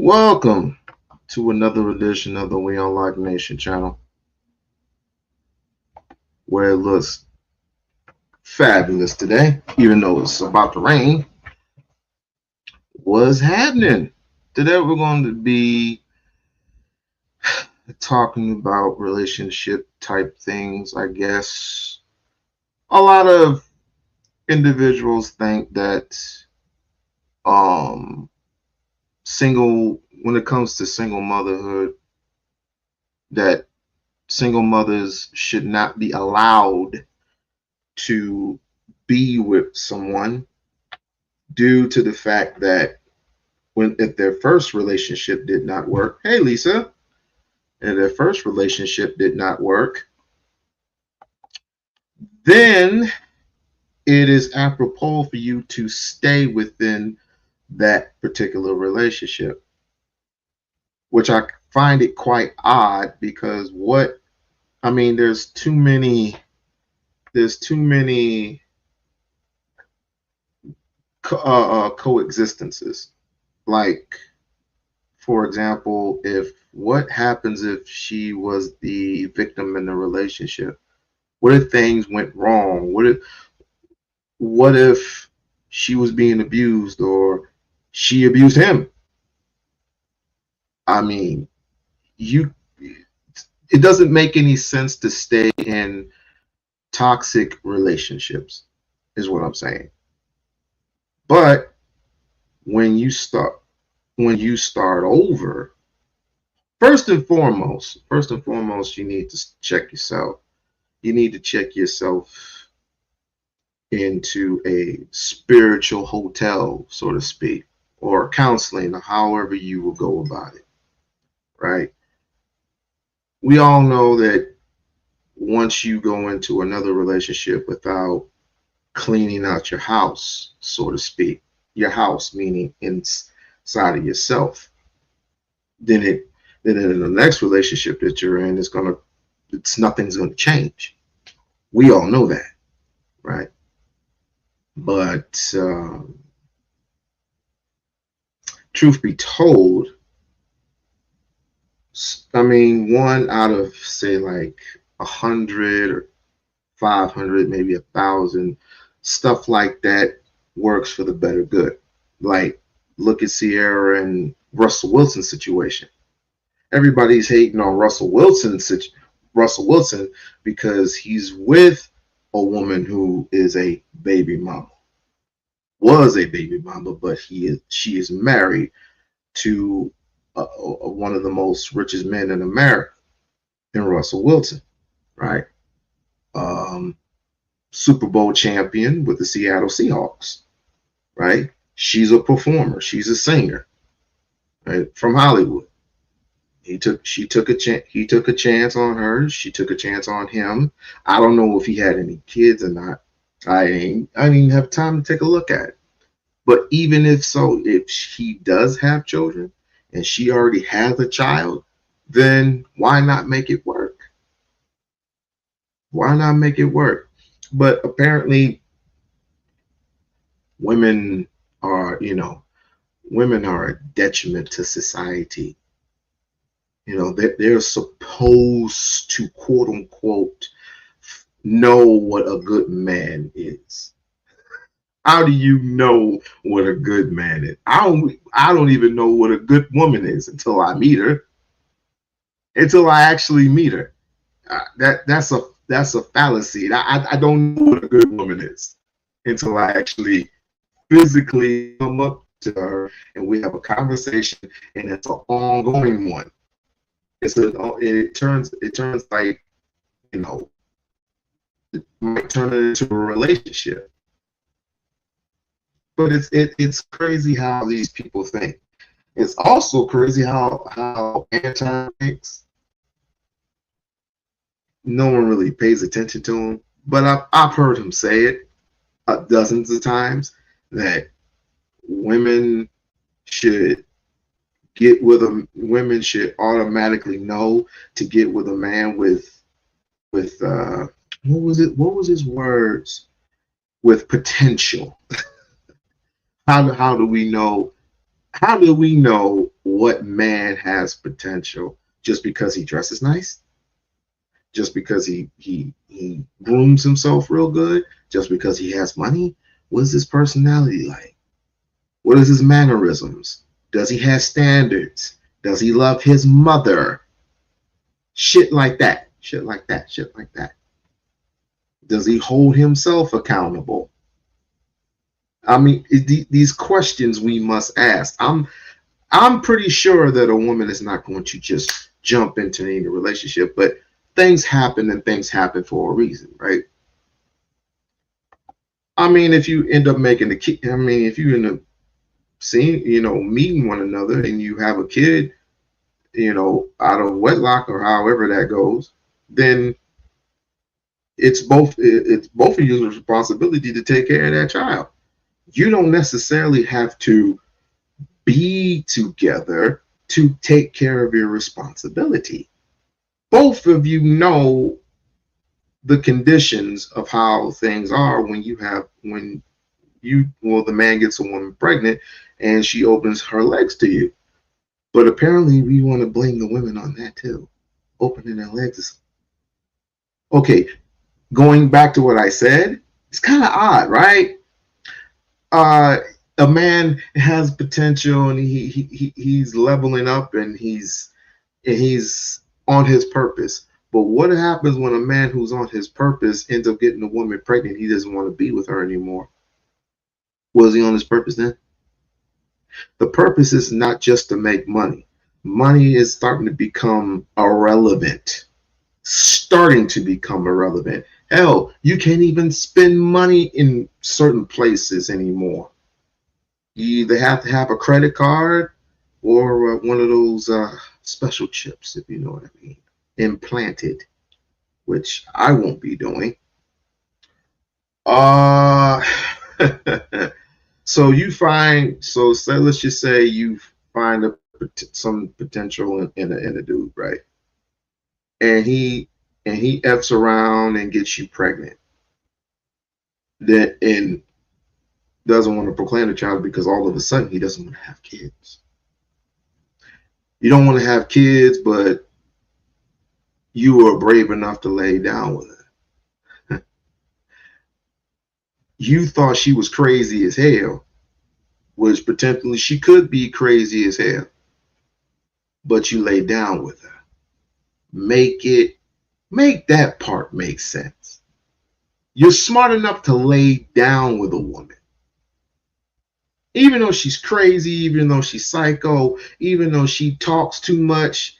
Welcome to another edition of the We-On-Loc Nation channel, where it looks fabulous today, even though it's about to rain. What's happening? Today we're going to be talking about relationship type things, I guess. A lot of individuals think that when it comes to single motherhood, that single mothers should not be allowed to be with someone due to the fact that if their first relationship did not work, hey Lisa, if their first relationship did not work, then it is apropos for you to stay within that particular relationship, which I find it quite odd because there's too many coexistences. Like, for example, what happens if she was the victim in the relationship? What if things went wrong? What if she was being abused or she abused him? I mean, you it doesn't make any sense to stay in toxic relationships, is what I'm saying. But when you start over, first and foremost, you need to check yourself. You need to check yourself into a spiritual hotel, so to speak, or counseling, or however you will go about it, right? We all know that once you go into another relationship without cleaning out your house, so to speak, your house meaning inside of yourself, then in the next relationship that you're in, nothing's gonna change. We all know that, right? But truth be told, one out of, say, like 100 or 500, maybe 1,000, stuff like that works for the better good. Like, look at Sierra and Russell Wilson's situation. Everybody's hating on Russell Wilson because he's with a woman who is a baby mama, was a baby mama, but she is married to one of the most richest men in America, in Russell Wilson, right? Super Bowl champion with the Seattle Seahawks, right? She's a performer. She's a singer, right? From Hollywood. He took a chance on her. She took a chance on him. I don't know if he had any kids or not. I didn't even have time to take a look at it. But even if so, if he does have children and she already has a child, then why not make it work? Why not make it work? But apparently women women are a detriment to society. They're supposed to, quote unquote, know what a good man is. How do you know what a good man is? I don't even know what a good woman is until I meet her. Until I actually meet her. That's a fallacy. I don't know what a good woman is until I actually physically come up to her and we have a conversation, and it's an ongoing one. It turns like, it might turn it into a relationship. But it's crazy how these people think. It's also crazy how Anton thinks. No one really pays attention to him, but I've heard him say it dozens of times that women should women should automatically know to get with a man with what was his words, with potential. How do we know what man has potential just because he dresses nice, just because he grooms himself real good, just because he has money. What is his personality like? What is his mannerisms? Does he have standards? Does he love his mother? Shit like that. Shit like that. Shit like that. Does he hold himself accountable? I mean, these questions we must ask. I'm pretty sure that a woman is not going to just jump into any relationship, but things happen and things happen for a reason, right? I mean, if you end up making a kid, I mean, if you end up seeing, meeting one another and you have a kid, out of wedlock or however that goes, then it's both of your responsibility to take care of that child. You don't necessarily have to be together to take care of your responsibility. Both of you know the conditions of how things are when the man gets a woman pregnant and she opens her legs to you. But apparently we want to blame the women on that too. Opening their legs is okay. Going back to what I said, it's kind of odd, right? uh a man has potential and he's leveling up and he's on his purpose. But what happens when a man who's on his purpose ends up getting a woman pregnant? He doesn't want to be with her anymore. Was he on his purpose then? The purpose is not just to make money. Money is starting to become irrelevant. Starting to become irrelevant. Hell, you can't even spend money in certain places anymore. You either have to have a credit card or one of those special chips, if you know what I mean, implanted, which I won't be doing. Uh, so say let's just say you find some potential in a dude, right? And he f's around and gets you pregnant. That and doesn't want to proclaim the child because all of a sudden he doesn't want to have kids. You don't want to have kids, but you were brave enough to lay down with her. You thought she was crazy as hell, which potentially she could be crazy as hell, but you lay down with her. Make that part make sense. You're smart enough to lay down with a woman. Even though she's crazy, even though she's psycho, even though she talks too much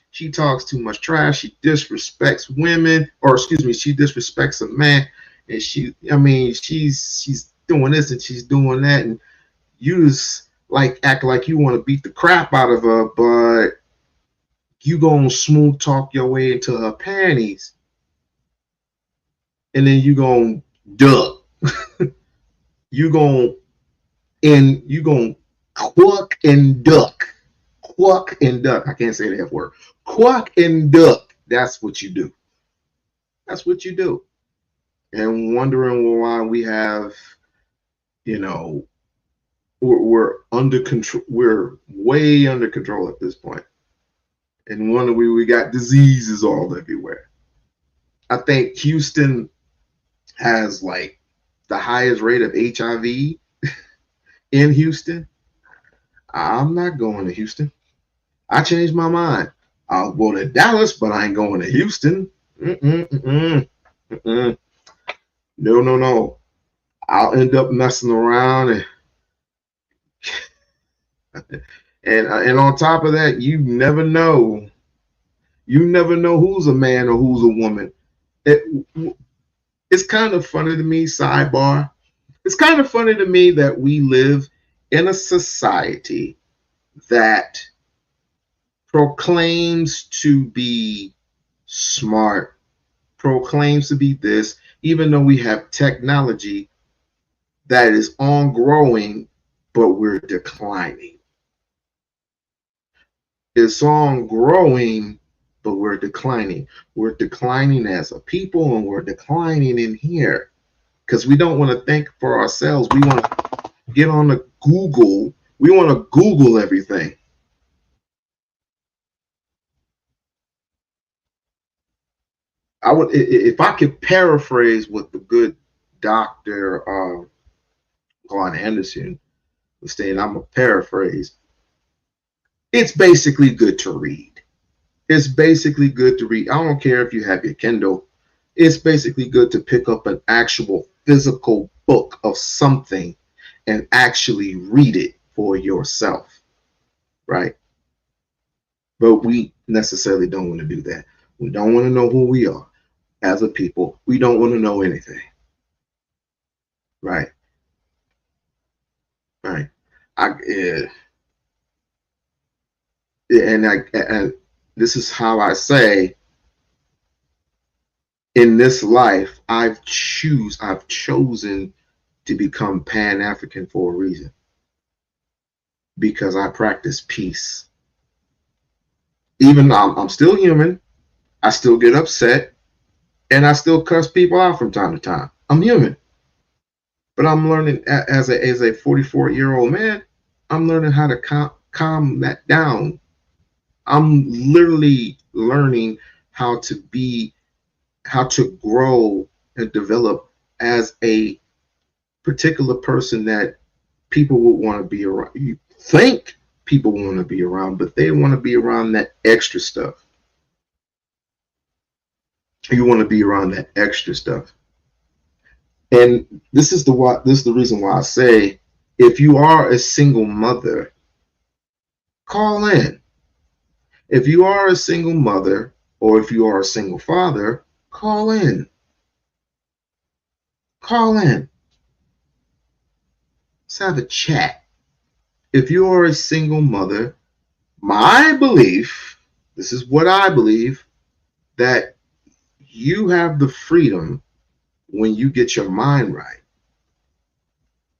trash, she disrespects women, or excuse me, she disrespects a man, and she's doing this and she's doing that, and you just like act like you want to beat the crap out of her, but you gonna smooth talk your way into her panties, and then you gonna duck. you gonna you gonna quack and duck. Quack and duck. I can't say the F word. Quack and duck. That's what you do. That's what you do. And wondering why we have, we're under control. We're way under control at this point. And wondering we got diseases all everywhere. I think Houston has like the highest rate of HIV in Houston. I'm not going to Houston. I changed my mind. I'll go to Dallas, but I ain't going to Houston. No, no, no. I'll end up messing around and on top of that, you never know. You never know who's a man or who's a woman. It's kind of funny to me, sidebar. It's kind of funny to me that we live in a society that proclaims to be smart, proclaims to be this, even though we have technology that is on growing, but we're declining. It's on growing, but we're declining. We're declining as a people, and we're declining in here because we don't want to think for ourselves. We want to get on the Google. We want to Google everything. I would, if I could paraphrase what the good Doctor Glenn Anderson was saying, I'm a paraphrase. It's basically good to read. It's basically good to read. I don't care if you have your Kindle. It's basically good to pick up an actual physical book of something and actually read it for yourself, right? But we necessarily don't want to do that. We don't want to know who we are as a people. We don't want to know anything, right? Right. I and this is how I say in this life I've chosen to become Pan African for a reason, because I practice peace. Even though I'm still human, I still get upset, and I still cuss people out from time to time. I'm human, but I'm learning as a 44-year-old man. I'm learning how to calm that down. I'm literally learning how to be, how to grow and develop as a particular person that people would want to be around. You think people want to be around, but they want to be around that extra stuff. You want to be around that extra stuff. And this is the reason why I say, if you are a single mother, call in. If you are a single mother, or if you are a single father, call in. Call in. Let's have a chat. If you are a single mother, my belief, this is what I believe, that you have the freedom, when you get your mind right,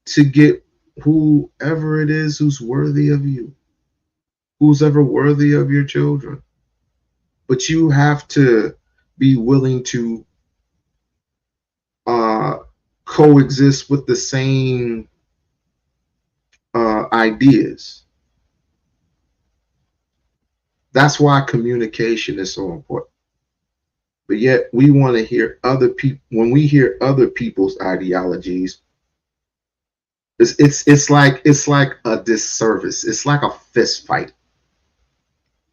to get whoever it is who's worthy of you, who's ever worthy of your children. But you have to be willing to uh, coexist with the same ideas. That's why communication is so important. But yet we want to hear other people. When we hear other people's ideologies, it's like a disservice. It's like a fist fight.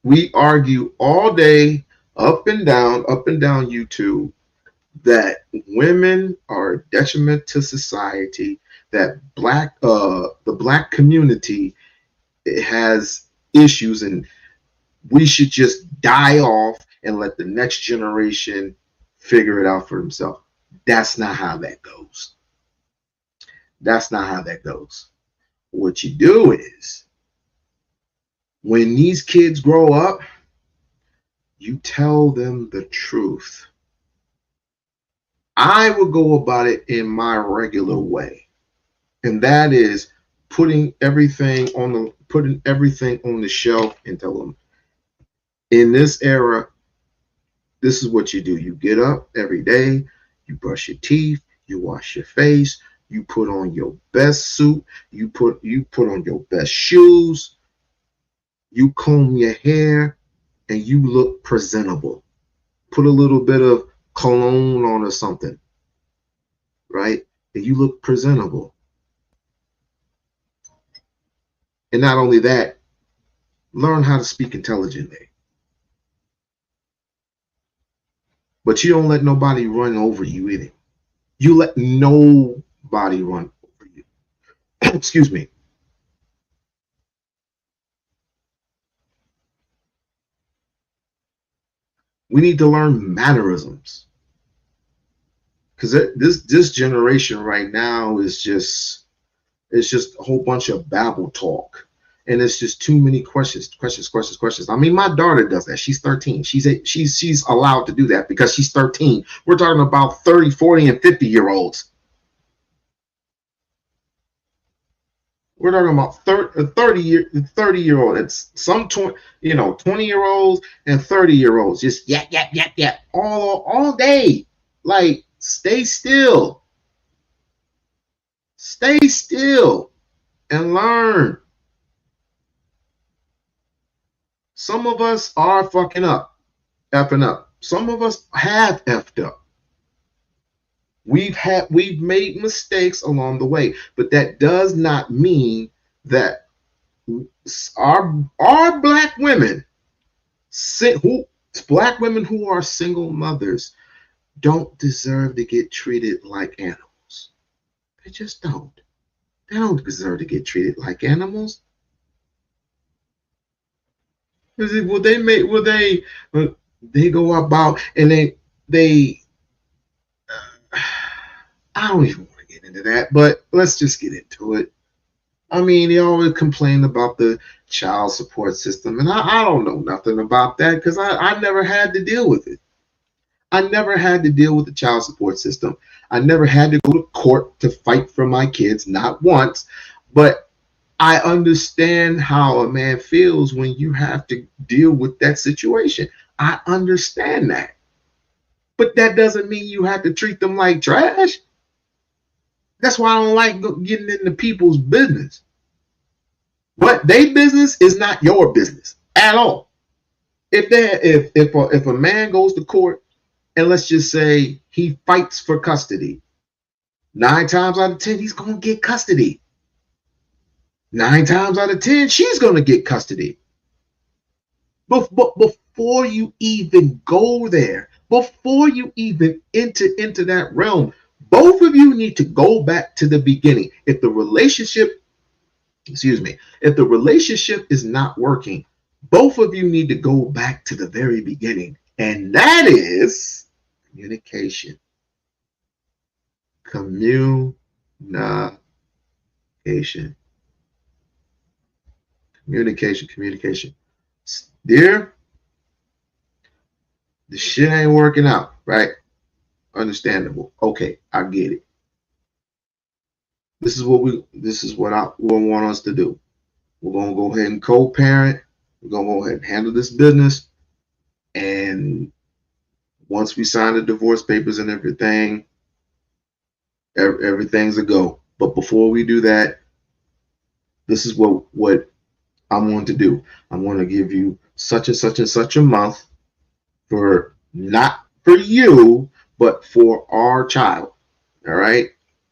We argue all day, up and down YouTube, that women are a detriment to society, that the black community has issues, and we should just die off and let the next generation figure it out for themselves. That's not how that goes. That's not how that goes. What you do is, when these kids grow up, you tell them the truth. I would go about it in my regular way, and that is putting everything on the shelf and tell them, in this era, this is what you do. You get up every day, you brush your teeth, you wash your face, you put on your best suit, you put on your best shoes, you comb your hair, and you look presentable. Put a little bit of cologne on or something, right? And you look presentable. And not only that, learn how to speak intelligently. But you don't let nobody run over you either. You let nobody run over you. Excuse me. We need to learn mannerisms, because this generation right now is just, it's just a whole bunch of babble talk, and it's just too many questions. I mean, my daughter does that. She's 13. She's allowed to do that because she's 13. We're talking about 30, 40, and 50-year-olds. We're talking about 30-year-old. It's some 20-year-olds and 30-year-olds. Just yap all day. Like, stay still. Stay still and learn. Some of us are effing up. Some of us have effed up. We've made mistakes along the way, but that does not mean that our black women, who black women who are single mothers, don't deserve to get treated like animals. They just don't. They don't deserve to get treated like animals. Will they make? Will they go about and they? I don't even want to get into that, but let's just get into it. I mean, they always complain about the child support system, and I don't know nothing about that because I never had to deal with it. I never had to deal with the child support system. I never had to go to court to fight for my kids, not once. But I understand how a man feels when you have to deal with that situation. I understand that. But that doesn't mean you have to treat them like trash. That's why I don't like getting into people's business. What they business is not your business at all. If a man goes to court and let's just say he fights for custody, 9 times out of 10 he's gonna get custody. 9 times out of 10 she's gonna get custody. But before you even go there, before you even enter into that realm, both of you need to go back to the beginning. If the relationship is not working, both of you need to go back to the very beginning, and that is communication. Communication. Communication. Dear, the shit ain't working out, right? Understandable. Okay, I get it. This is what I want us to do. We're gonna go ahead and co-parent. We're gonna go ahead and handle this business. And once we sign the divorce papers and everything, everything's a go. But before we do that, this is what I'm going to do. I'm going to give you such and such and such a month for not for you, but for our child. All right.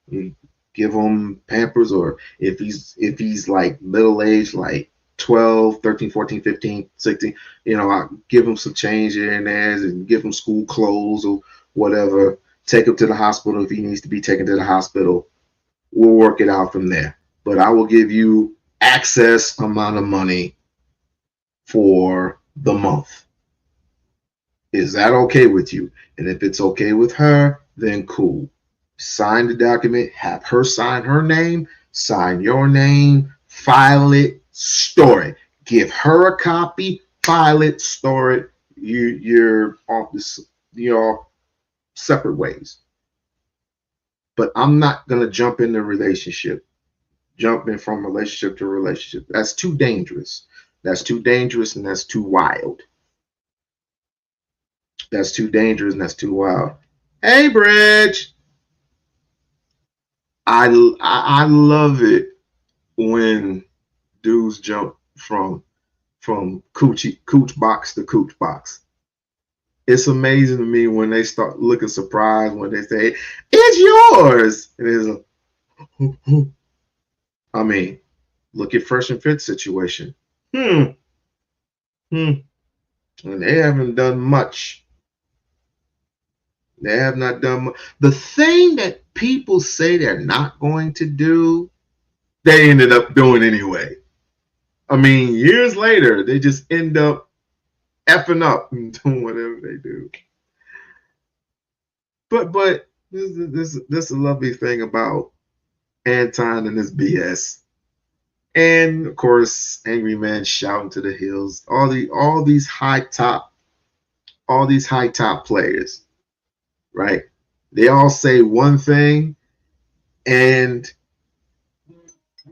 You give him Pampers, or if he's like middle age, like 12, 13, 14, 15, 16, I give him some change here and there and give him school clothes or whatever. Take him to the hospital if he needs to be taken to the hospital. We'll work it out from there. But I will give you excess amount of money for the month. Is that okay with you? And if it's okay with her, then cool. Sign the document, have her sign her name, sign your name, file it, store it. Give her a copy, file it, store it. You're off this, separate ways. But I'm not gonna jump in the relationship, jumping from relationship to relationship. That's too dangerous. That's too dangerous, and that's too wild. That's too dangerous, and that's too wild. Hey, Bridge. I love it when dudes jump from cooch box to cooch box. It's amazing to me when they start looking surprised when they say it's yours. It is. I mean, look at Fresh and Fit situation. And they haven't done much. They have not done much. The thing that people say they're not going to do, they ended up doing anyway. I mean, years later, they just end up effing up and doing whatever they do. But this is a lovely thing about Anton and his BS. And of course, Angry Man shouting to the hills. All these high top players, right? They all say one thing, and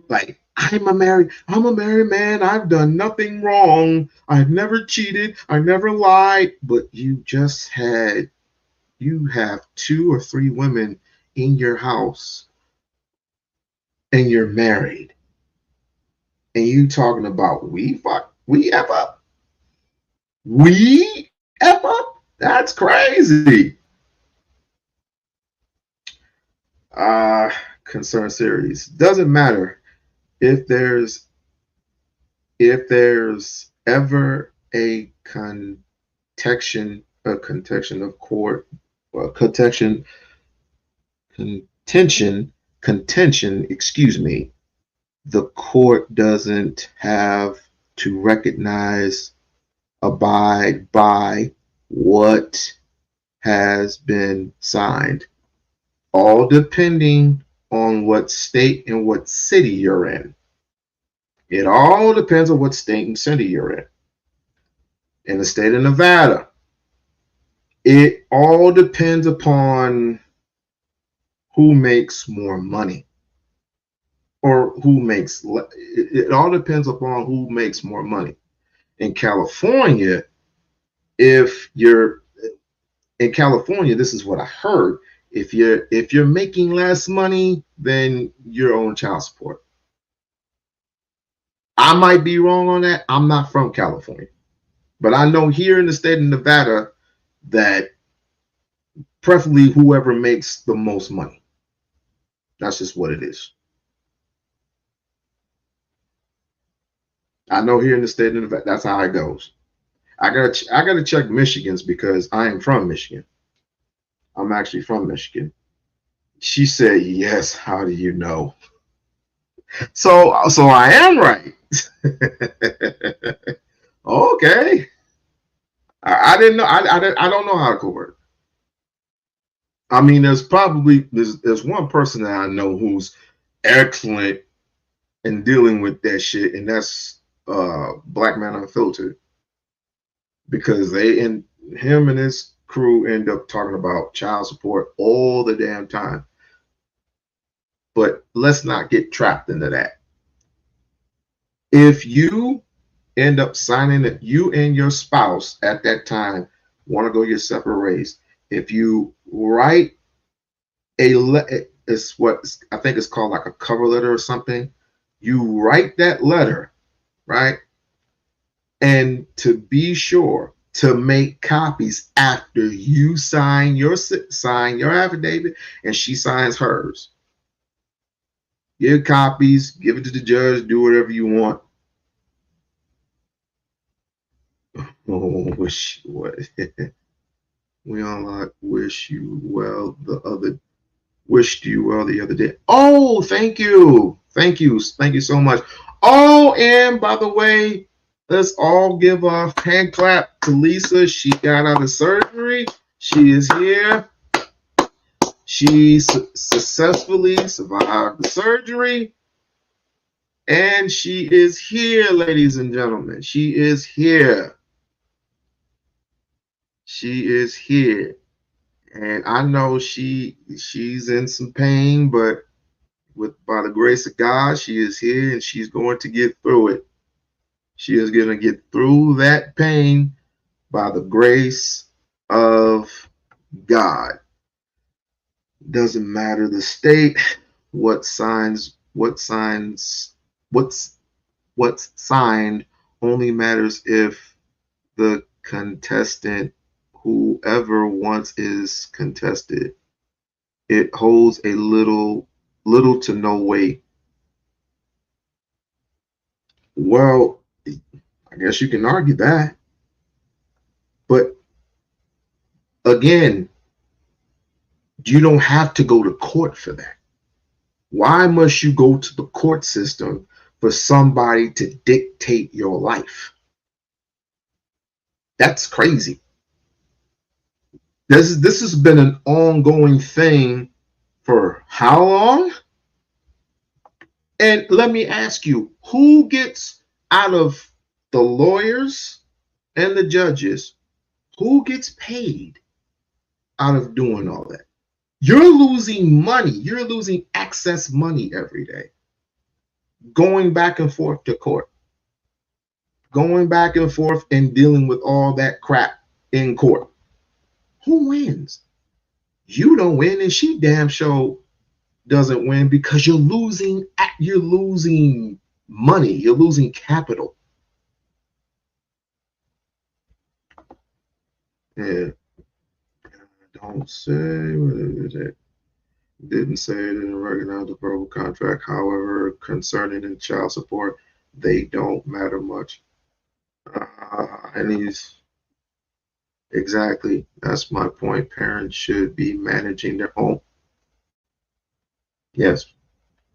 like, I'm a married man. I've done nothing wrong. I've never cheated. I never lied. But you have 2 or 3 women in your house, and you're married, and you talking about we F up, we F up. That's crazy. Concern series. Doesn't matter if there's ever a contention of court, well, contention, contention, excuse me, the court doesn't have to recognize, abide by what has been signed, all depending on what state and what city you're in. It all depends on what state and city you're in. In the state of Nevada, it all depends upon who makes more money or who makes it all depends upon who makes more money. In California, if you're in California, this is what I heard. If you're making less money, then you're on child support. I might be wrong on that. I'm not from California, but I know here in the state of Nevada that preferably whoever makes the most money. That's just what it is. I know here in the state of Nevada, that's how it goes. I gotta check Michigan's because I am from Michigan. I'm actually from Michigan. She said yes. How do you know? So I am right. Okay. I didn't know. I don't know how it could work. I mean, there's one person that I know who's excellent in dealing with that shit, and that's Black Man Unfiltered, because they and him and his crew end up talking about child support all the damn time. But let's not get trapped into that. If you end up signing that you and your spouse at that time want to go your separate ways, if you write it's what I think it's called, like a cover letter or something. You write that letter, right? And to be sure to make copies after you sign your affidavit and she signs hers. Give copies, give it to the judge, do whatever you want. Oh, wish what We-On-Loc wished you well the other day. Oh, thank you. Thank you so much. Oh, and by the way, let's all give a hand clap to Lisa. She got out of surgery. She is here. She successfully survived the surgery. And she is here, ladies and gentlemen. She is here. She is here. And I know she's in some pain, but by the grace of God, she is here and she's going to get through it. She is going to get through that pain by the grace of God. Doesn't matter the state, what's signed only matters if the contestant, whoever wants, is contested. It holds a little to no weight. Well, I guess you can argue that. But again, you don't have to go to court for that. Why must you go to the court system for somebody to dictate your life? That's crazy. This has been an ongoing thing for how long? And let me ask you, who gets out of the lawyers and the judges, who gets paid out of doing all that? You're losing money. You're losing excess money every day. Going back and forth to court. Going back and forth and dealing with all that crap in court. Who wins? You don't win, and she damn sure doesn't win, because you're losing money. You're losing capital. Yeah. Don't say what is it. Didn't say it in a recognize the verbal contract. However, concerning the child support, they don't matter much. And he's exactly that's my point. Parents should be managing their own. Yes,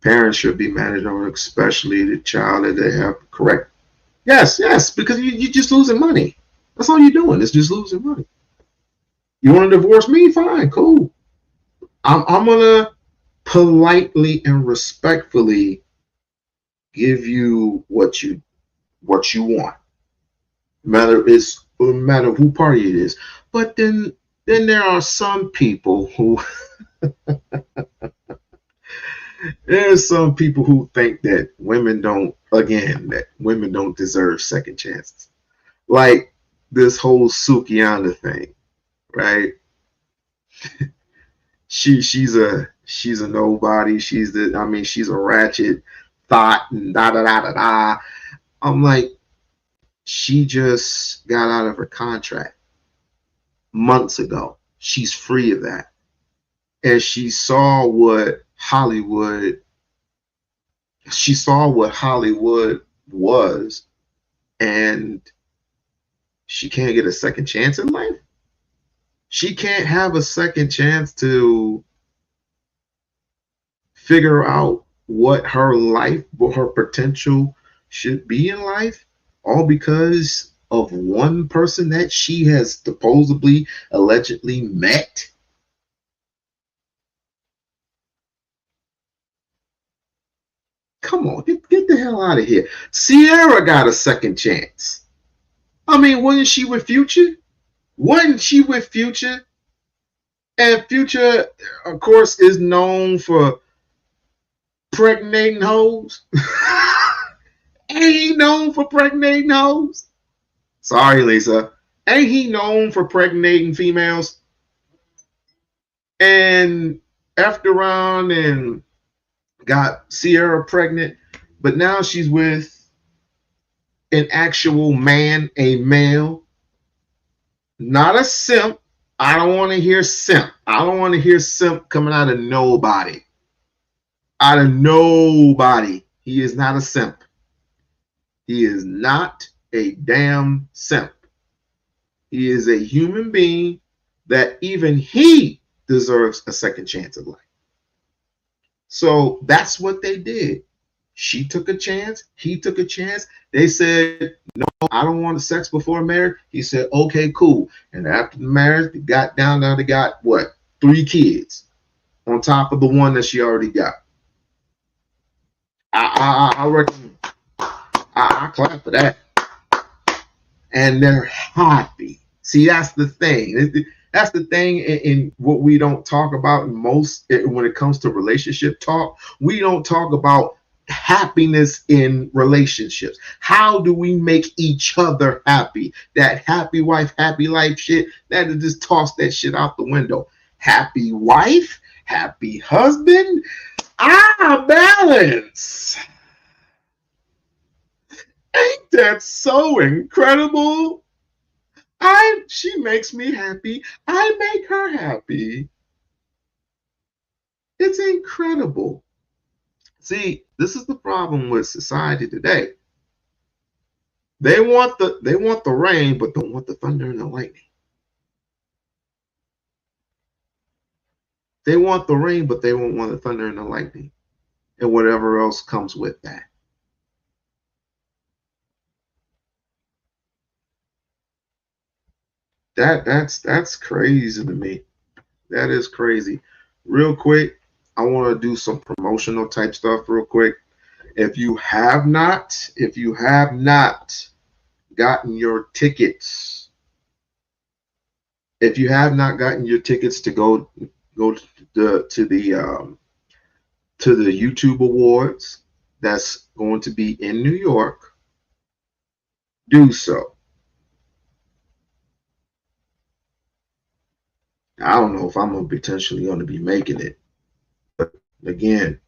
parents should be managing their own, especially the child that they have. Correct. Yes, yes, because you're just losing money. That's all you're doing. Is just losing money. You want to divorce me? Fine, cool. I'm gonna politely and respectfully give you what you want. Matter who party it is. But then there are some people who there's some people who think that women don't deserve second chances. Like this whole Sukiana thing, right? She's a nobody. She's a ratchet thought and da da da da da. I'm like, she just got out of her contract months ago. She's free of that. And she saw what Hollywood was, and she can't get a second chance in life. She can't have a second chance to figure out what her potential should be in life, all because of one person that she has supposedly, allegedly met. Come on, get the hell out of here. Sierra got a second chance. I mean, wasn't she with Future? Wasn't she with Future? And Future, of course, is known for pregnating hoes. Ain't he known for pregnating hoes? Sorry, Lisa. Ain't he known for pregnating females? And after around and got Sierra pregnant, but now she's with an actual man, a male, not a simp. I don't want to hear simp. I don't want to hear simp coming out of nobody. Out of nobody. He is not a simp. He is not a damn simp. He is a human being that even he deserves a second chance of life. So that's what they did. She took a chance. He took a chance. They said, no, I don't want sex before marriage. He said, okay, cool. And after the marriage, they got down there, they got what? 3 kids on top of the one that she already got. I reckon I clap for that. And they're happy. See, that's the thing. That's the thing in what we don't talk about when it comes to relationship talk. We don't talk about happiness in relationships. How do we make each other happy? That happy wife, happy life shit, that is just toss that shit out the window. Happy wife, happy husband, balance. Ain't that so incredible? She makes me happy. I make her happy. It's incredible. See, this is the problem with society today. They want the rain, but don't want the thunder and the lightning. They want the rain, but they won't want the thunder and the lightning, and whatever else comes with that. That's crazy to me. That is crazy. Real quick, I want to do some promotional type stuff real quick. If you have not gotten your tickets, if you have not gotten your tickets to go to the YouTube Awards that's going to be in New York, do so. I don't know if I'm potentially going to be making it. But again,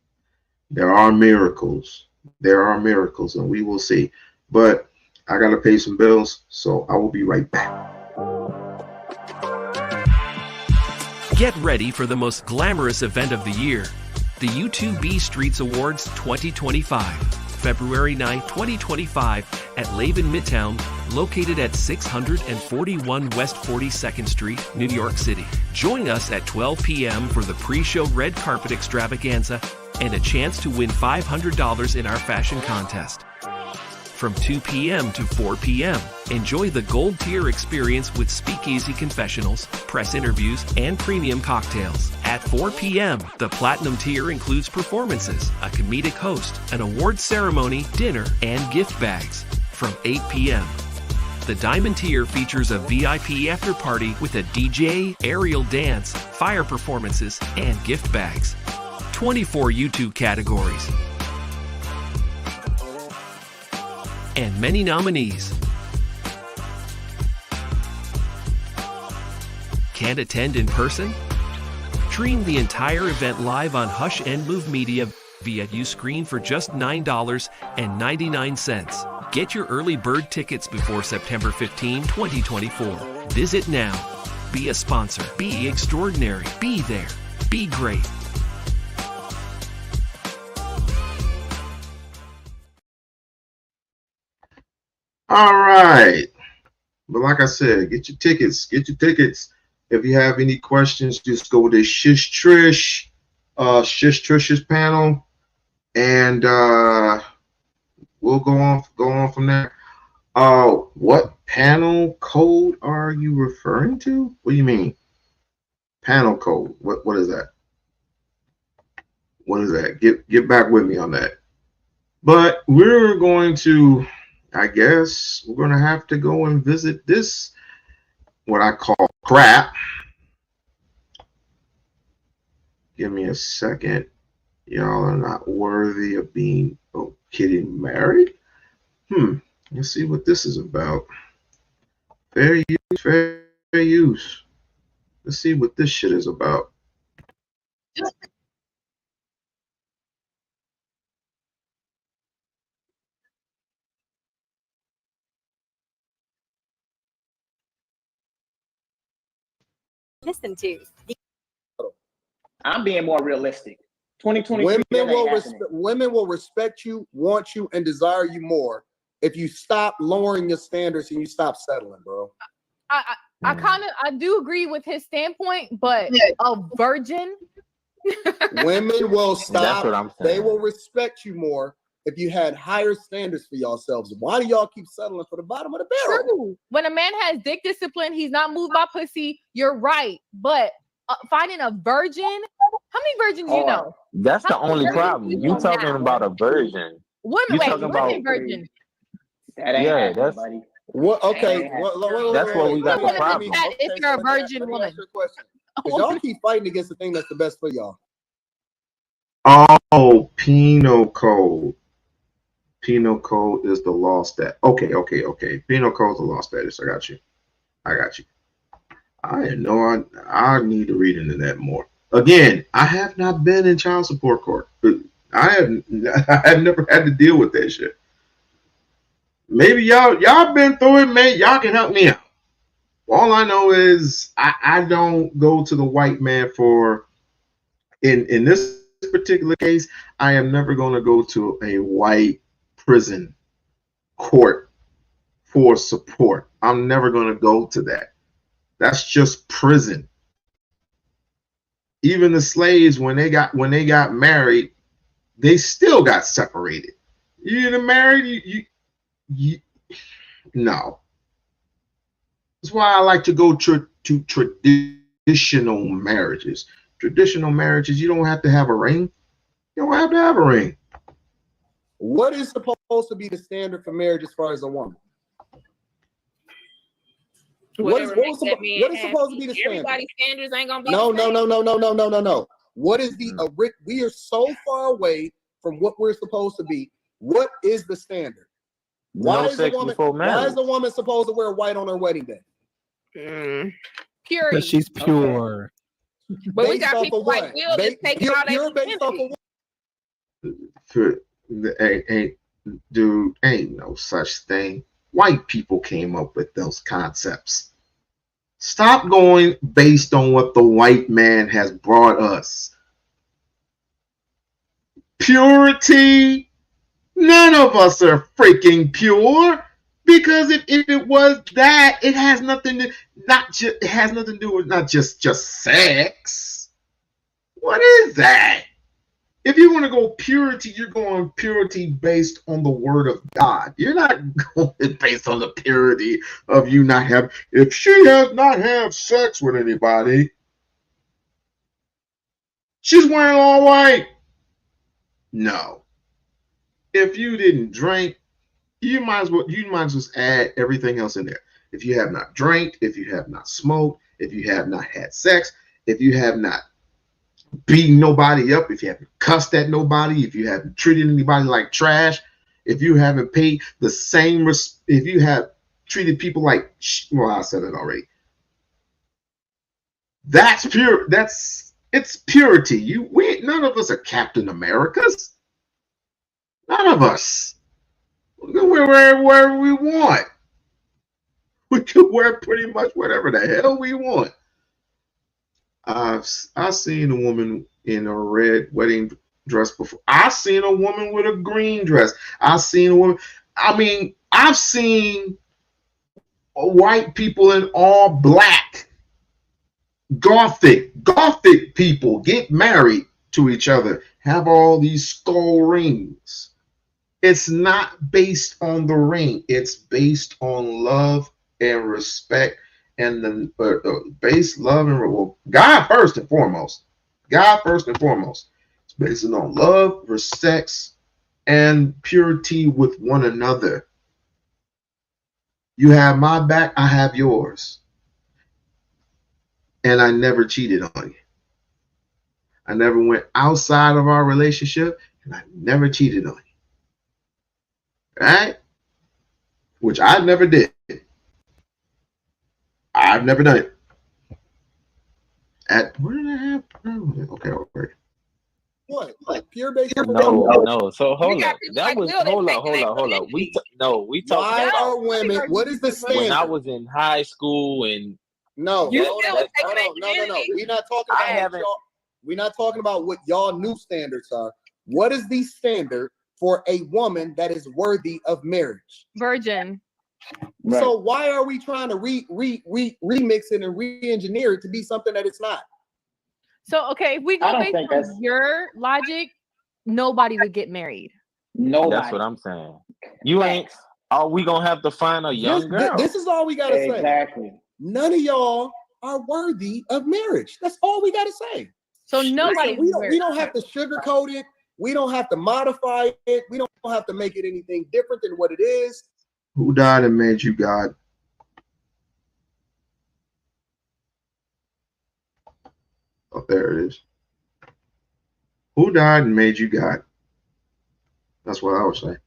there are miracles. There are miracles, and we will see. But I got to pay some bills, so I will be right back. Get ready for the most glamorous event of the year, the U2B Streets Awards 2025, February 9, 2025, at Laven Midtown, located at 641 West 42nd Street, New York City. Join us at 12 p.m. for the pre-show red carpet extravaganza and a chance to win $500 in our fashion contest. From 2 p.m. to 4 p.m., enjoy the gold tier experience with speakeasy confessionals, press interviews, and premium cocktails. At 4 p.m., the platinum tier includes performances, a comedic host, an award ceremony, dinner, and gift bags. From 8 p.m., the diamond tier features a VIP after party with a DJ, aerial dance, fire performances, and gift bags. 24 U2 categories, and many nominees. Can't attend in person? Stream the entire event live on Hush and Move Media via Uscreen for just $9.99. Get your early bird tickets before September 15, 2024. Visit now. Be a sponsor. Be extraordinary. Be there. Be great. All right. But like I said, get your tickets. Get your tickets. If you have any questions, just go to Shish Trish's panel, and we'll go on from there. What panel code are you referring to? What do you mean? Panel code. What is that? What is that? Get back with me on that. But we're going to, I guess we're going to have to go and visit this, what I call crap. Give me a second. Y'all are not worthy of being getting married. Let's see what this is about. Fair use, fair use. Let's see what this shit is about. Listen to. I'm being more realistic. 2023. Women will respect you, want you, and desire you more if you stop lowering your standards and you stop settling, bro. I do agree with his standpoint, but a virgin. Women will stop. That's what I'm saying. They will respect you more if you had higher standards for yourselves. Why do y'all keep settling for the bottom of the barrel? True. When a man has dick discipline, he's not moved by pussy. You're right, but finding a virgin. How many virgins you know? That's the only problem. You talking about a virgin? Women virgin. That ain't that's buddy. What? Okay. That's what we got the problem. If you're a virgin woman. Y'all keep fighting against the thing that's the best for y'all. Oh, penal code. Penal code is the law stat. Okay. Penal code is the law status. I got you. I know I need to read into that more. Again, I have not been in child support court, but I have never had to deal with that shit. Maybe y'all been through it, man. Y'all can help me out. All I know is I don't go to the white man for in this particular case. I am never going to go to a white prison court for support. I'm never going to go to that. That's just prison. Even the slaves, when they got married, they still got separated. You get married, you no. That's why I like to go to traditional marriages. Traditional marriages, you don't have to have a ring. You don't have to have a ring. What is supposed to be the standard for marriage as far as a woman? What is supposed to be the standard? Everybody's standards ain't gonna be No. What is the we are so far away from what we're supposed to be. What is the standard? Why is a woman supposed to wear white on her wedding day? Purity. Because she's pure. Okay. But we got people like Will that's taking all that based off of ain't no such thing. White people came up with those concepts. Stop going based on what the white man has brought us. Purity? None of us are freaking pure. Because if it was that, it has nothing to do with not just sex. What is that? If you want to go purity, you're going purity based on the word of God. You're not going based on the purity of you not have. If she has not had sex with anybody, she's wearing all white. No. If you didn't drink, you might as well just add everything else in there. If you have not drank, if you have not smoked, if you have not had sex, if you have not beaten nobody up, if you haven't cussed at nobody, if you haven't treated anybody like trash, if you haven't paid the same, if you have treated people like, well, I said it already. That's pure. It's purity. None of us are Captain Americas. None of us. We can wear wherever we want. We can wear pretty much whatever the hell we want. I've seen a woman in a red wedding dress before. I've seen a woman with a green dress. I've seen a woman. I've seen white people in all black. Gothic people get married to each other, have all these skull rings. It's not based on the ring. It's based on love and respect, and the base love and God first and foremost. God first and foremost. It's based on love, respect, and purity with one another. You have my back, I have yours. And I never cheated on you. I never went outside of our relationship, and I never cheated on you. Right? Which I never did. I've never done it. Where did I have? Okay. What? Like pure basic? No. So hold up. Hold up. We talked. Why are women? What is the standard? When I was in high school and no. We're not talking about what y'all new standards are. What is the standard for a woman that is worthy of marriage? Virgin. Right. So why are we trying to remix it and re-engineer it to be something that it's not? So okay, if we go based on your logic, nobody would get married. Nobody. That's what I'm saying. You ain't. Are we gonna have to find a young girl? This is all we gotta say. Exactly. None of y'all are worthy of marriage. That's all we gotta say. So nobody. We don't have to sugarcoat it. We don't have to modify it. We don't have to make it anything different than what it is. Who died and made you God? Oh, there it is. Who died and made you God? That's what I would say.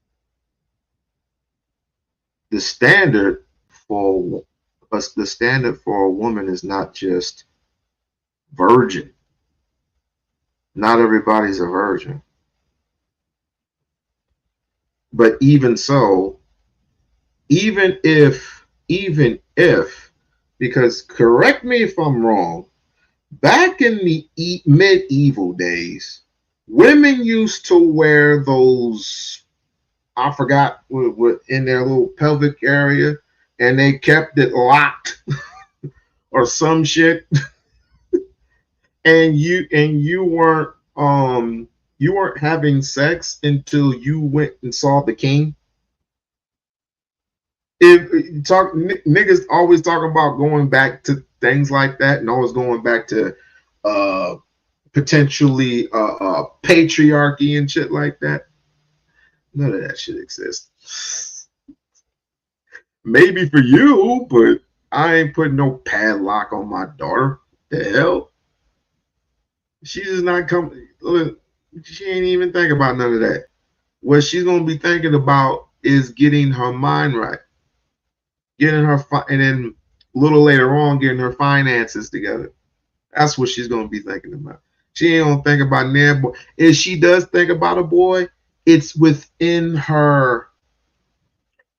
The standard for a woman is not just virgin. Not everybody's a virgin. But even so, even if, because correct me if I'm wrong, back in the medieval days, women used to wear those, I forgot what in their little pelvic area, and they kept it locked or some shit. and you weren't having sex until you went and saw the king. Niggas always talk about going back to things like that, and always going back to potentially patriarchy and shit like that. None of that shit exists. Maybe for you, but I ain't putting no padlock on my daughter. The hell? She's just not coming. She ain't even thinking about none of that. What she's gonna be thinking about is getting her mind right, getting her, and then a little later on, getting her finances together. That's what she's gonna be thinking about. She ain't gonna think about that boy. If she does think about a boy, it's within her,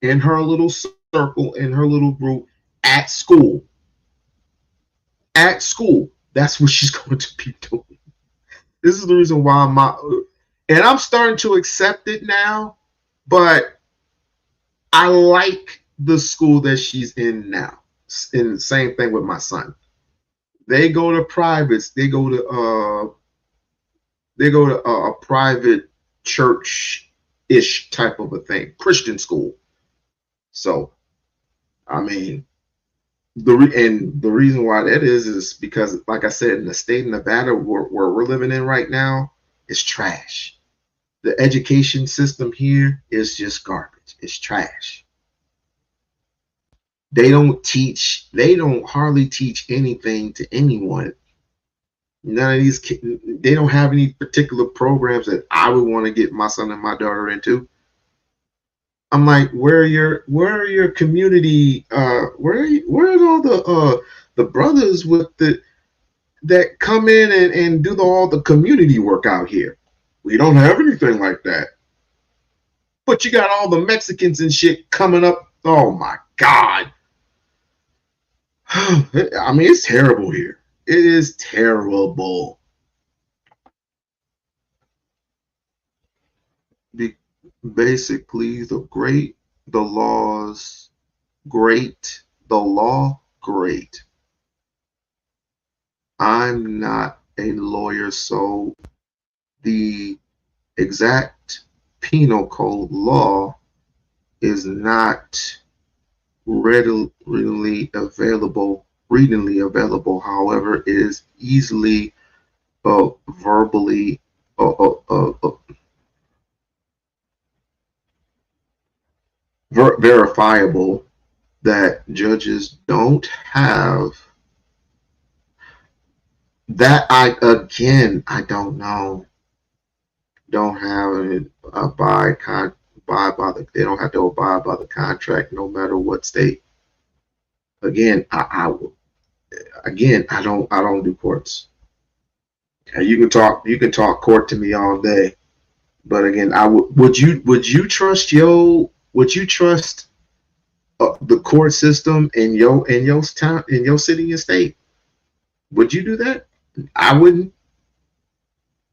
in her little circle, in her little group at school. at school. That's what she's going to be doing. This is the reason why and I'm starting to accept it now, but I like the school that she's in now. And the same thing with my son. They go to privates. They go to a private church-ish type of a thing, Christian school. So, I mean, the reason why that is because, like I said, in the state of Nevada where we're living in right now, it's trash. The education system here is just garbage. It's trash. They don't hardly teach anything to anyone. None of these kids, they don't have any particular programs that I would want to get my son and my daughter into. I'm like, where are your community? Where are all the brothers that come in and do all the community work out here? We don't have anything like that. But you got all the Mexicans and shit coming up. Oh my God. I mean, it's terrible here. It is terrible. Basically, the law, great. I'm not a lawyer, so the exact penal code law is not readily available. However, it is easily verbally verifiable that judges don't have that. I don't know. Don't have it they don't have to abide by the contract no matter what state. Again, I don't do courts. You can talk court to me all day, but again, would you trust the court system in your town, in your city and state? Would you do that? I wouldn't.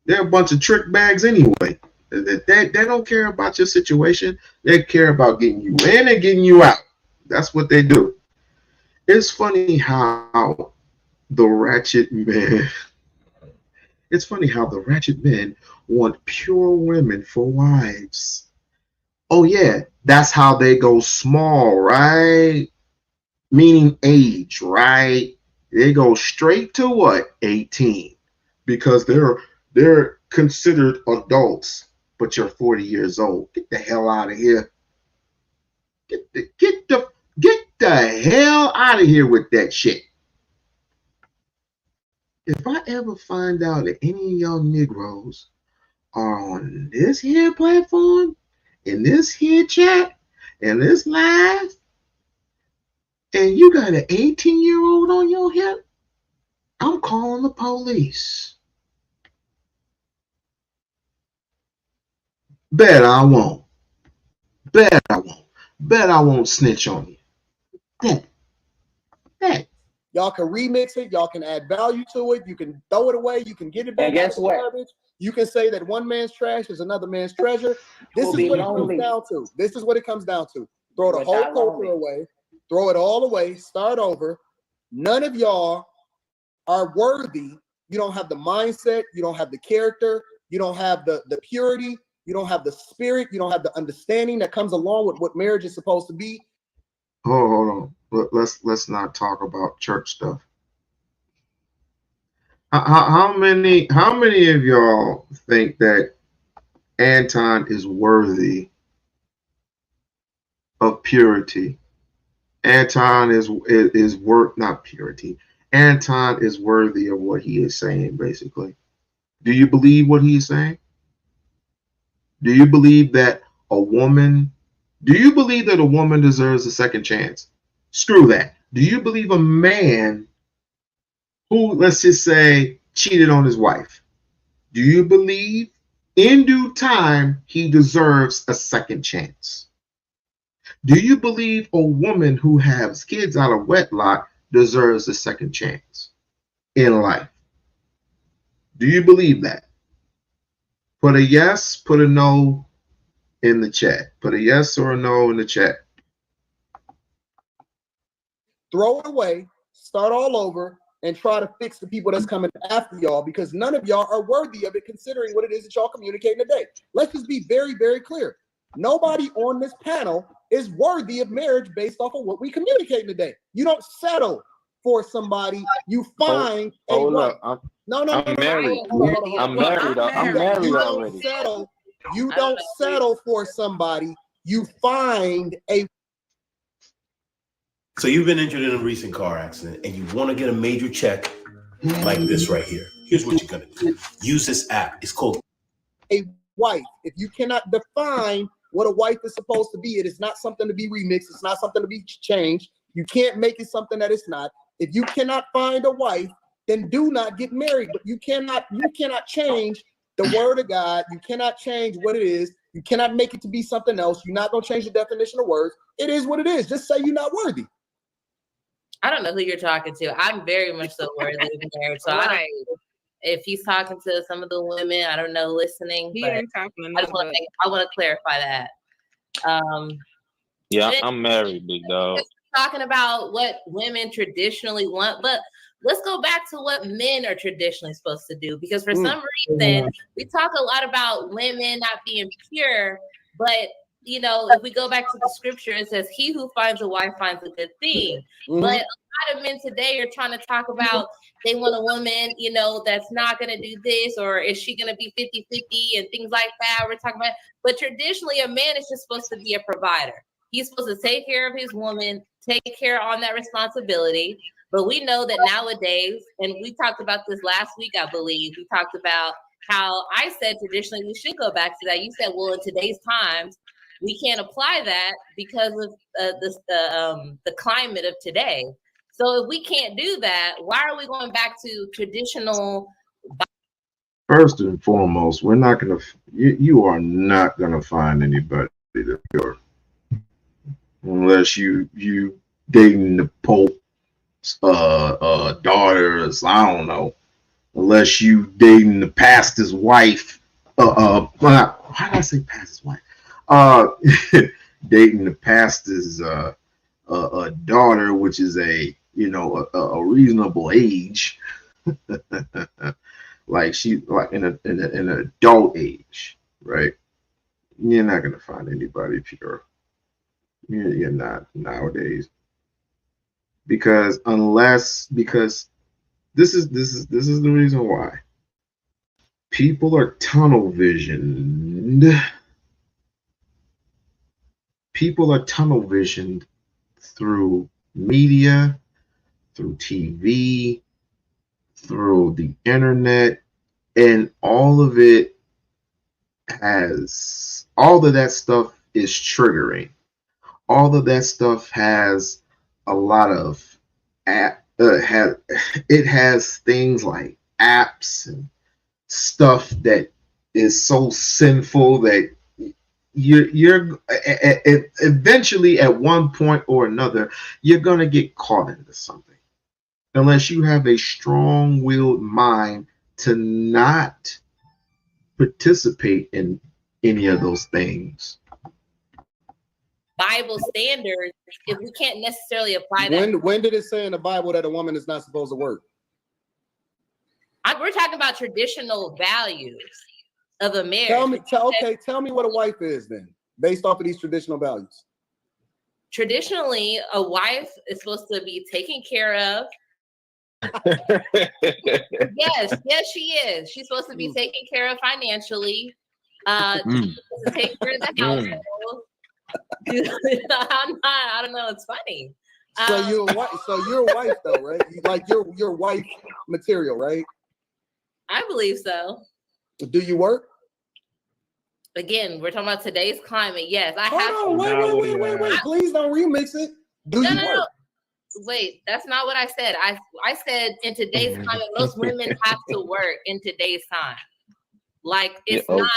They're a bunch of trick bags anyway. They don't care about your situation. They care about getting you in and getting you out. That's what they do. It's funny how the ratchet men want pure women for wives. Oh yeah, that's how they go small, right? Meaning age, right? They go straight to what? 18. Because they're considered adults, but you're 40 years old. Get the hell out of here. Get the hell out of here with that shit. If I ever find out that any of y'all Negroes are on this here platform, in this here chat, in this live, and you got an 18-year-old on your hip, I'm calling the police. Bet I won't. Bet I won't snitch on you. Bet. Y'all can remix it. Y'all can add value to it. You can throw it away. You can get it back. And guess what? Garbage. You can say that one man's trash is another man's treasure. This is what it comes down to. This is what it comes down to. Throw the whole culture away. Throw it all away. Start over. None of y'all are worthy. You don't have the mindset. You don't have the character. You don't have the purity. You don't have the spirit. You don't have the understanding that comes along with what marriage is supposed to be. Hold on. Let's not talk about church stuff. How many of y'all think that Anton is worthy of purity? Anton is worth not purity. Anton is worthy of what he is saying, basically. Do you believe what he is saying? Do you believe that a woman deserves a second chance? Screw that. Do you believe a man who, let's just say, cheated on his wife, do you believe in due time he deserves a second chance? Do you believe a woman who has kids out of wedlock deserves a second chance? in life. Do you believe that? Put a yes, put a no in the chat. Put a yes or a no in the chat. Throw it away, start all over, and try to fix the people that's coming after y'all, because none of y'all are worthy of it, considering what it is that y'all communicating today. Let's just be very, very clear. Nobody on this panel is worthy of marriage based off of what we communicating today. You don't settle for somebody. You find a wife. I'm No. married. I'm married. I'm married already. You don't settle for somebody. You find a. So you've been injured in a recent car accident and you want to get a major check like this right here. Here's what you're going to do. Use this app. It's called a wife. If you cannot define what a wife is supposed to be, it is not something to be remixed. It's not something to be changed. You can't make it something that it's not. If you cannot find a wife, then do not get married. But you cannot change the word of God. You cannot change what it is. You cannot make it to be something else. You're not going to change the definition of words. It is what it is. Just say you're not worthy. I don't know who you're talking to. I'm very much so worthy of marriage. So I don't know if he's talking to some of the women, I don't know, listening. But I just want to clarify that. Yeah, I'm married, big dog. Talking about what women traditionally want, but let's go back to what men are traditionally supposed to do, because for some reason we talk a lot about women not being pure, but you know, if we go back to the scripture, it says, he who finds a wife finds a good thing. But a lot of men today are trying to talk about they want a woman, you know, that's not going to do this, or is she going to be 50-50 and things like that. We're talking about, but traditionally a man is just supposed to be a provider. He's supposed to take care of his woman, take care on that responsibility. But we know that nowadays, and we talked about this last week, I believe, we talked about how I said traditionally we should go back to that. You said, well, in today's times, we can't apply that because of the climate of today. So if we can't do that, why are we going back to traditional? First and foremost, we're not going to. You are not going to find anybody that's pure unless you dating the Pope's daughters. I don't know. Unless you dating the pastor's wife. Why did I say pastor's wife? Dating the pastor's daughter, which is a reasonable age, like she like in an adult age, right? You're not gonna find anybody pure. You're not nowadays, because this is the reason why people are tunnel visioned. People are tunnel visioned through media, through TV, through the internet, and all of that stuff is triggering. All of that stuff has a lot of it has things like apps and stuff that is so sinful that you're eventually at one point or another you're going to get caught into something, unless you have a strong-willed mind to not participate in any of those things. Bible standards, if we can't necessarily apply that. When did it say in the Bible that a woman is not supposed to work? We're talking about traditional values of a marriage. Tell me what a wife is then, based off of these traditional values. Traditionally, a wife is supposed to be taken care of. yes, she is. She's supposed to be taken care of financially. To take care of the household. I don't know. It's funny. So you're a wife. So you're a wife, though, right? Like you're wife material, right? I believe so. Do you work? Again, we're talking about today's climate. Yes, I have. Wait. Please don't remix it. Do you work? No. Wait, that's not what I said. I said in today's climate, most women have to work in today's time. Like it's not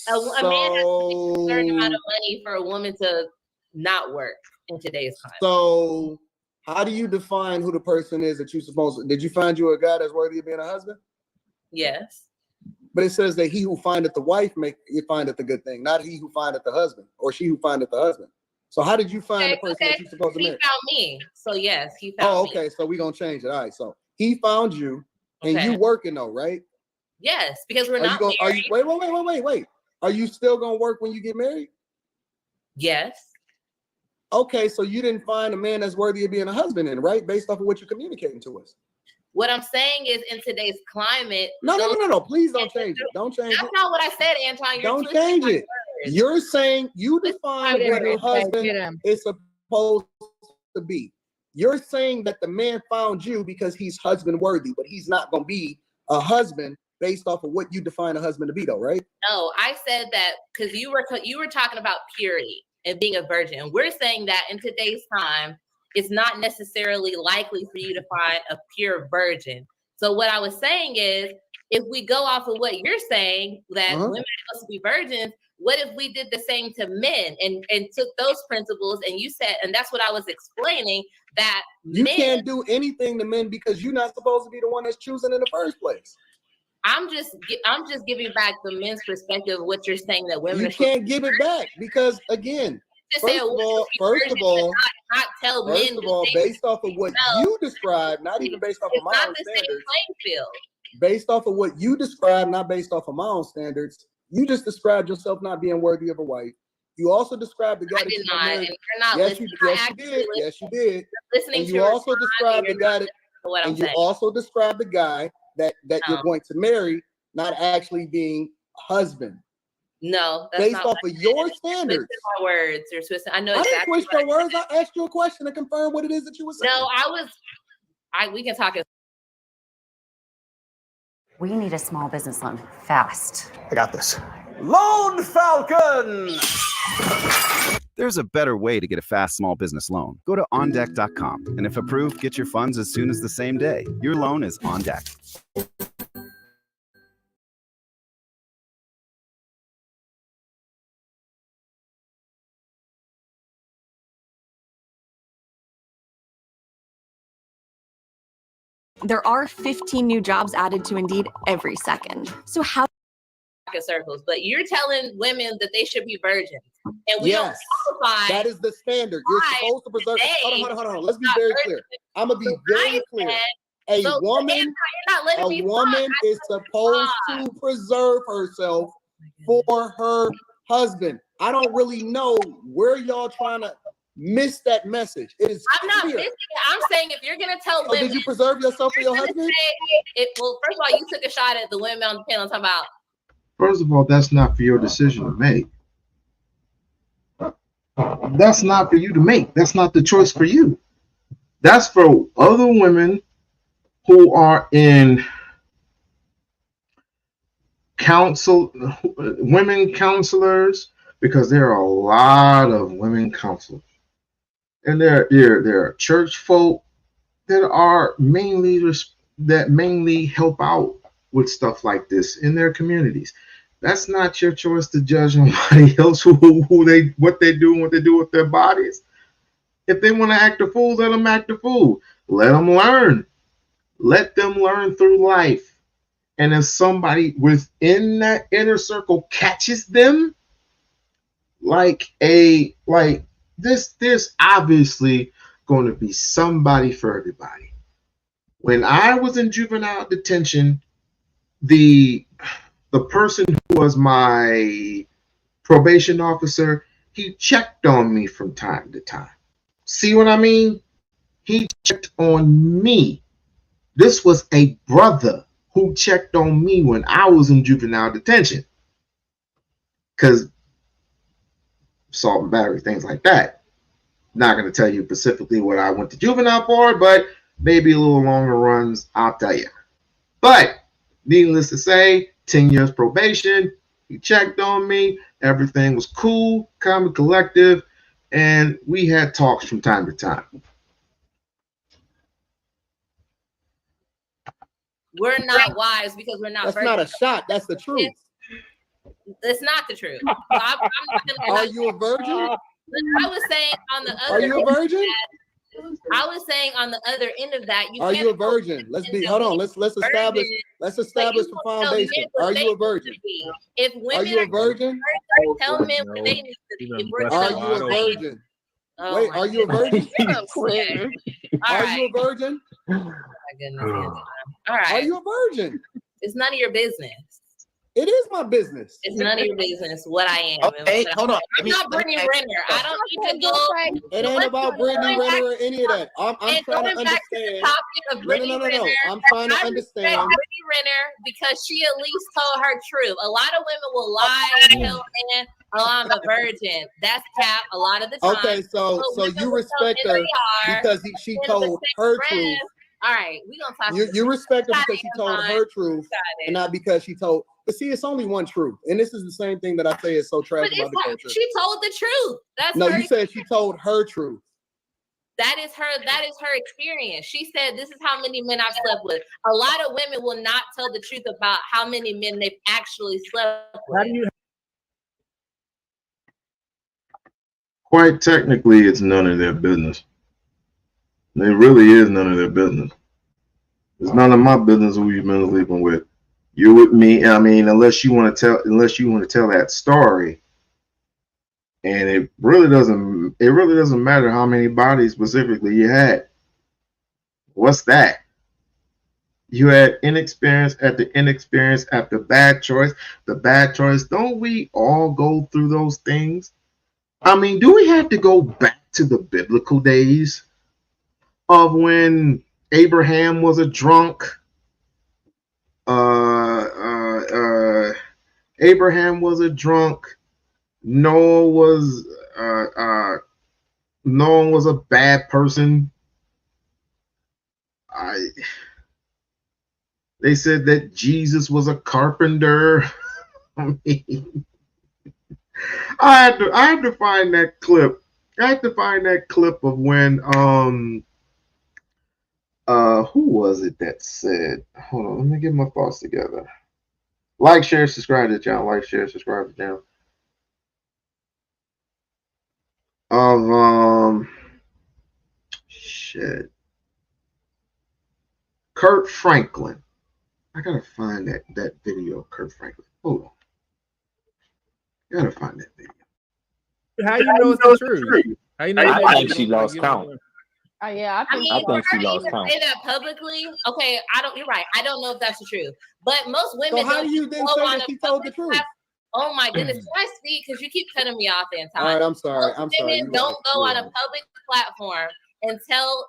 a man has to make a certain amount of money for a woman to not work in today's time. So How do you define who the person is that you supposed to? Did you find you a guy that's worthy of being a husband? Yes. But it says that he who findeth the wife findeth the good thing, not he who findeth the husband or she who findeth the husband. So how did you find the person that you're supposed to marry? He found me. So yes, he found me. Okay. So we're gonna change it. All right. So he found you, and you working though, right? Yes, because we're not married. Are you, wait. Are you still gonna work when you get married? Yes. Okay, so you didn't find a man that's worthy of being a husband, in right? Based off of what you're communicating to us. What I'm saying is, in today's climate, no. Please don't change it. Don't change it. That's not what I said, Anton. Don't change it. You're saying you define what a husband is supposed to be. You're saying that the man found you because he's husband worthy, but he's not going to be a husband based off of what you define a husband to be, though, right? No, I said that because you were talking about purity and being a virgin. We're saying that in today's time, it's not necessarily likely for you to find a pure virgin. So what I was saying is, if we go off of what you're saying, that women are supposed to be virgins, what if we did the same to men and took those principles and you said, and that's what I was explaining, that you can't do anything to men because you're not supposed to be the one that's choosing in the first place. I'm just giving back the men's perspective of what you're saying, that women can't give it back because, again, first of all, based off of what you described, not even based off of my own standards, based off of what you described, not based off of my own standards, you just described yourself not being worthy of a wife. You also described the guy that you married. Yes, you did. And you also described the guy the guy that you're going to marry, not actually being husband. No, that's based off of your standards. My words or twisting. I know. I didn't twist your words. I asked you a question to confirm what it is that you were saying. No, we can talk. We need a small business loan fast. I got this. Loan Falcon! There's a better way to get a fast small business loan. Go to ondeck.com, and if approved, get your funds as soon as the same day. Your loan is on deck. There are 15 new jobs added to Indeed every second. So how circles, but you're telling women that they should be virgins, and we don't qualify. That is the standard. You're supposed to preserve. Hold on. Let's be very clear. I'm gonna be very clear. A woman is supposed to preserve herself for her husband. I don't really know where y'all trying to miss that message. It is. I'm not missing it. I'm saying if you're gonna tell women, did you preserve yourself for your husband? Well, first of all, you took a shot at the women on the panel talking about. First of all, that's not for your decision to make. That's not for you to make. That's not the choice for you. That's for other women who are in women counselors, because there are a lot of women counselors. And there are church folk that are mainly help out with stuff like this in their communities. That's not your choice to judge nobody else what they do and what they do with their bodies. If they want to act a fool, let them act a fool. Let them learn. Let them learn through life. And if somebody within that inner circle catches them, there's obviously going to be somebody for everybody. When I was in juvenile detention, the person who was my probation officer, he checked on me from time to time. See what I mean? He checked on me. This was a brother who checked on me when I was in juvenile detention. Because assault and battery, things like that. Not going to tell you specifically what I went to juvenile for, but maybe a little longer runs, I'll tell you. But needless to say, 10 years probation, he checked on me, everything was cool, calm and collective, and we had talks from time to time. We're not wise because we're not. That's not a shot. That's the truth. It's not the truth. So I'm not Are you a virgin? I was saying on the other. Are you a virgin? I was saying on the other end of that, are you a virgin? Let's establish the foundation. Are you a virgin? If women are you a virgin? Tell men what they need to be. Are you a virgin? Wait, are you a virgin? Are you a virgin? Oh my goodness. All right. Are you a virgin? It's none of your business. It is my business. It's none of your business what I am. Okay, hold on. I'm not Brittany Renner. I don't need to go. It ain't about Brittany Renner or any of that. I'm trying to understand. Of Brittany Renner, I'm trying to understand. Brittany Renner because she at least told her truth. A lot of women will lie and tell men, "Oh, I'm a virgin." That's cap. A lot of the time. Okay, so you respect her because she told her truth. All right, we gonna talk. You respect her because she told her truth, and not because she told. But see, it's only one truth, and this is the same thing that I say is so trash about the culture. She told the truth. That's no. You said she told her truth. That is her experience. She said, "This is how many men I've slept with." A lot of women will not tell the truth about how many men they've actually slept with. Quite technically, it's none of their business. It really is none of their business. It's none of my business who you've been sleeping with. You're with me. I mean, unless you want to tell that story, and it really doesn't matter how many bodies specifically you had. What's that? You had inexperience after inexperience after bad choice. The bad choice. Don't we all go through those things? I mean, do we have to go back to the biblical days of when Abraham was a drunk? Abraham was a drunk. Noah was a bad person. They said that Jesus was a carpenter. I mean, I had to find that clip. I had to find that clip of when who was it that said, hold on, let me get my thoughts together. Like, share, subscribe to the channel. Like, share, subscribe to the channel. Of shit. Kurt Franklin. I gotta find that video of Kurt Franklin. Hold on. Gotta find that video. How you know it's the truth? How you know? I think she lost count. Yeah, I think she lost count. Say that publicly. Okay, you're right. I don't know if that's the truth, but most women. So how do you then say that she told the truth? Oh my goodness, can I speak? Because you keep cutting me off the entire time. All right, I'm sorry. Women don't go on a public platform and tell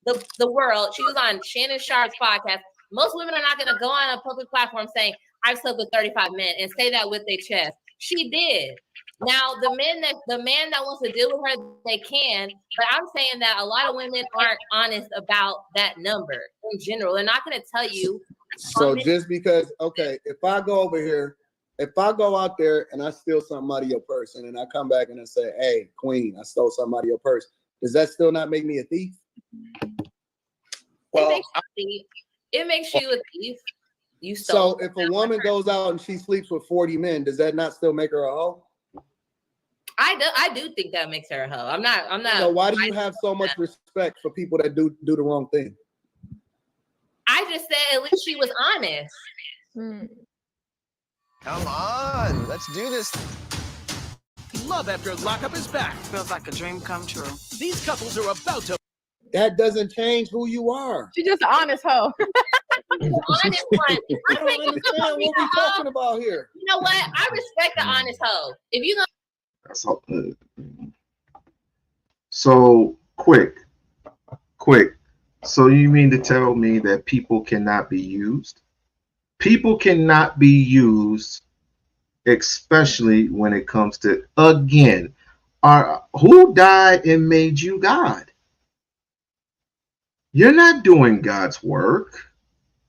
the world. She was on Shannon Sharp's podcast. Most women are not going to go on a public platform saying, "I've slept with 35 men," and say that with their chest. She did. Now, the man that wants to deal with her, they can. But I'm saying that a lot of women aren't honest about that number in general. They're not going to tell you. So just because, okay, if I go over here, if I go out there and I steal something out of your purse, and then I come back and I say, "Hey, Queen, I stole something out of your purse," does that still not make me a thief? Well, it makes you a thief. You stole. So if a woman goes out and she sleeps with 40 men, does that not still make her a hoe? I do think that makes her a hoe. I'm not. So why do you have so much respect for people that do the wrong thing? I just said at least she was honest. Come on, let's do this. Love after lockup is back. Feels like a dream come true. These couples are about to. That doesn't change who you are. She's just an honest hoe. Honest one. I don't understand what we're talking about here. You know what? I respect the honest hoe. If you know. That's all. So quick. So you mean to tell me that people cannot be used? People cannot be used, especially when it comes to, again, who died and made you God? You're not doing God's work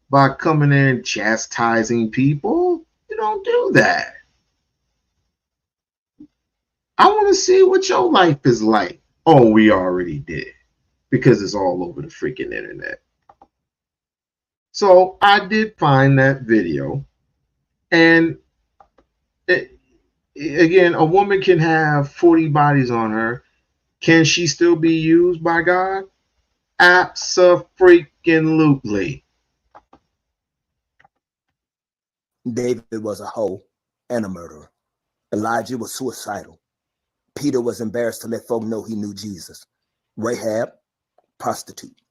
by coming in and chastising people. You don't do that. I want to see what your life is like. Oh, we already did, because it's all over the freaking internet. So I did find that video, and again, a woman can have 40 bodies on her, Can she still be used by God? Abso-freaking-lutely. David was a hoe and a murderer. Elijah was suicidal. Peter was embarrassed to let folk know he knew Jesus. Rahab, prostitute.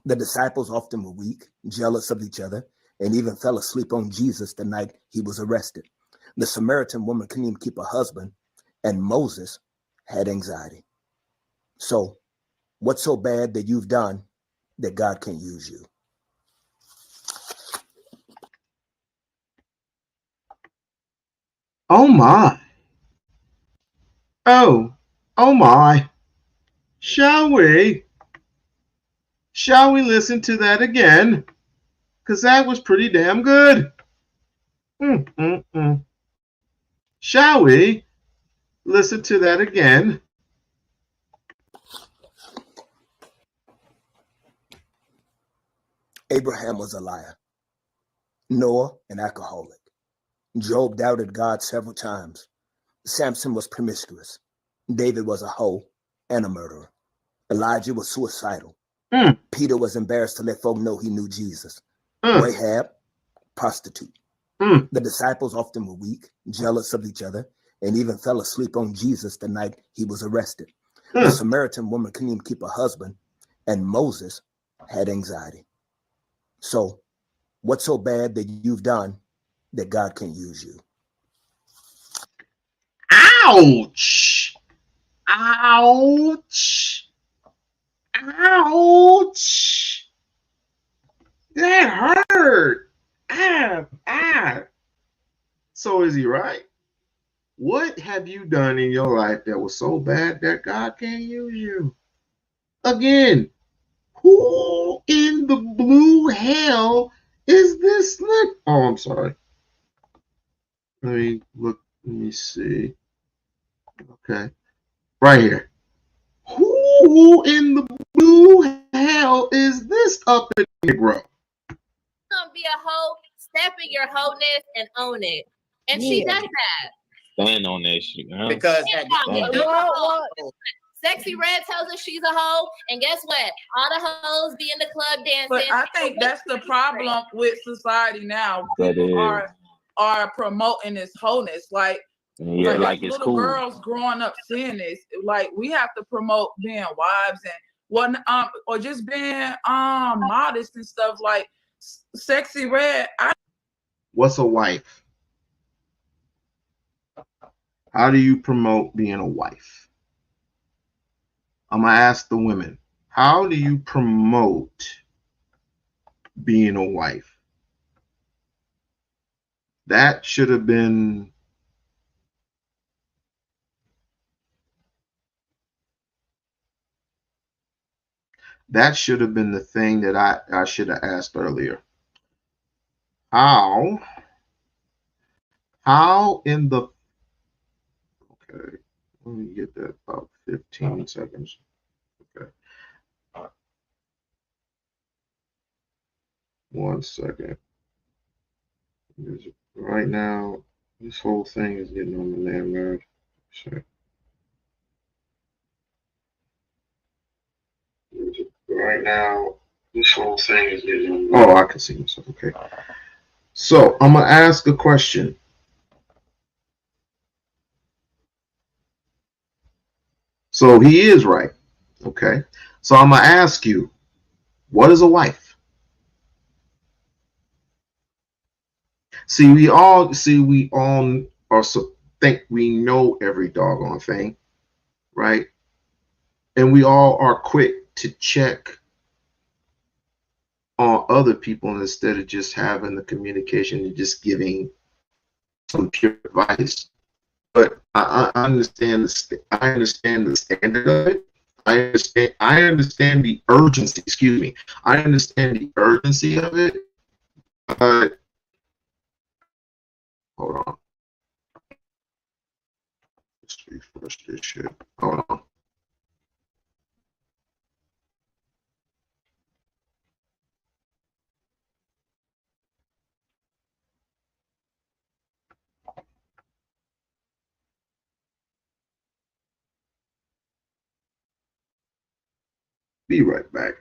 The disciples often were weak, jealous of each other, and even fell asleep on Jesus the night he was arrested. The Samaritan woman couldn't even keep a husband, and Moses had anxiety. So, what's so bad that you've done that God can't use you? Oh my. Oh my. Shall we? Shall we listen to that again? Because that was pretty damn good. Shall we listen to that again? Abraham was a liar. Noah, an alcoholic. Job doubted God several times. Samson was promiscuous. David was a hoe and a murderer. Elijah was suicidal. Peter was embarrassed to let folk know he knew Jesus. Rahab, prostitute. The disciples often were weak, jealous of each other, and even fell asleep on Jesus the night he was arrested. The Samaritan woman couldn't even keep a husband, and Moses had anxiety. So, what's so bad that you've done that God can't use you? Ouch! Ouch! Ouch! That hurt! So is he right? What have you done in your life that was so bad that God can't use you? Again, who in the blue hell is this? Oh, I'm sorry. Let me look. Let me see. Okay. Right here. Who in the blue hell is this up in Negro? Gonna be a hoe, step in your wholeness and own it. And she does that. Stand on that shit, huh? Because Sexy Red tells us she's a hoe, and guess what? All the hoes be in the club dancing. But I think that's the problem with society now. People are promoting this wholeness, like it's little cool. girls growing up seeing this. Like we have to promote being wives and what, or just being modest and stuff. Like Sexy Red. What's a wife? How do you promote being a wife? I'm going to ask the women. How do you promote being a wife? That should have been the thing that I should have asked earlier. How in the, okay, let me get that about 15 seconds. Okay. 1 second. Right now, this whole thing is getting on my damn nerves. Sure. Right now, this whole thing is getting on my nerves. Oh, I can see myself. Okay. So I'm gonna ask a question. So he is right. Okay. So I'm gonna ask you, what is a wife? See, we all also think we know every doggone thing, right? And we all are quick to check on other people instead of just having the communication and just giving some pure advice. But I understand the standard of it. I understand the urgency. Excuse me. I understand the urgency of it. But hold on. Let's refresh this shit. Hold on. Be right back.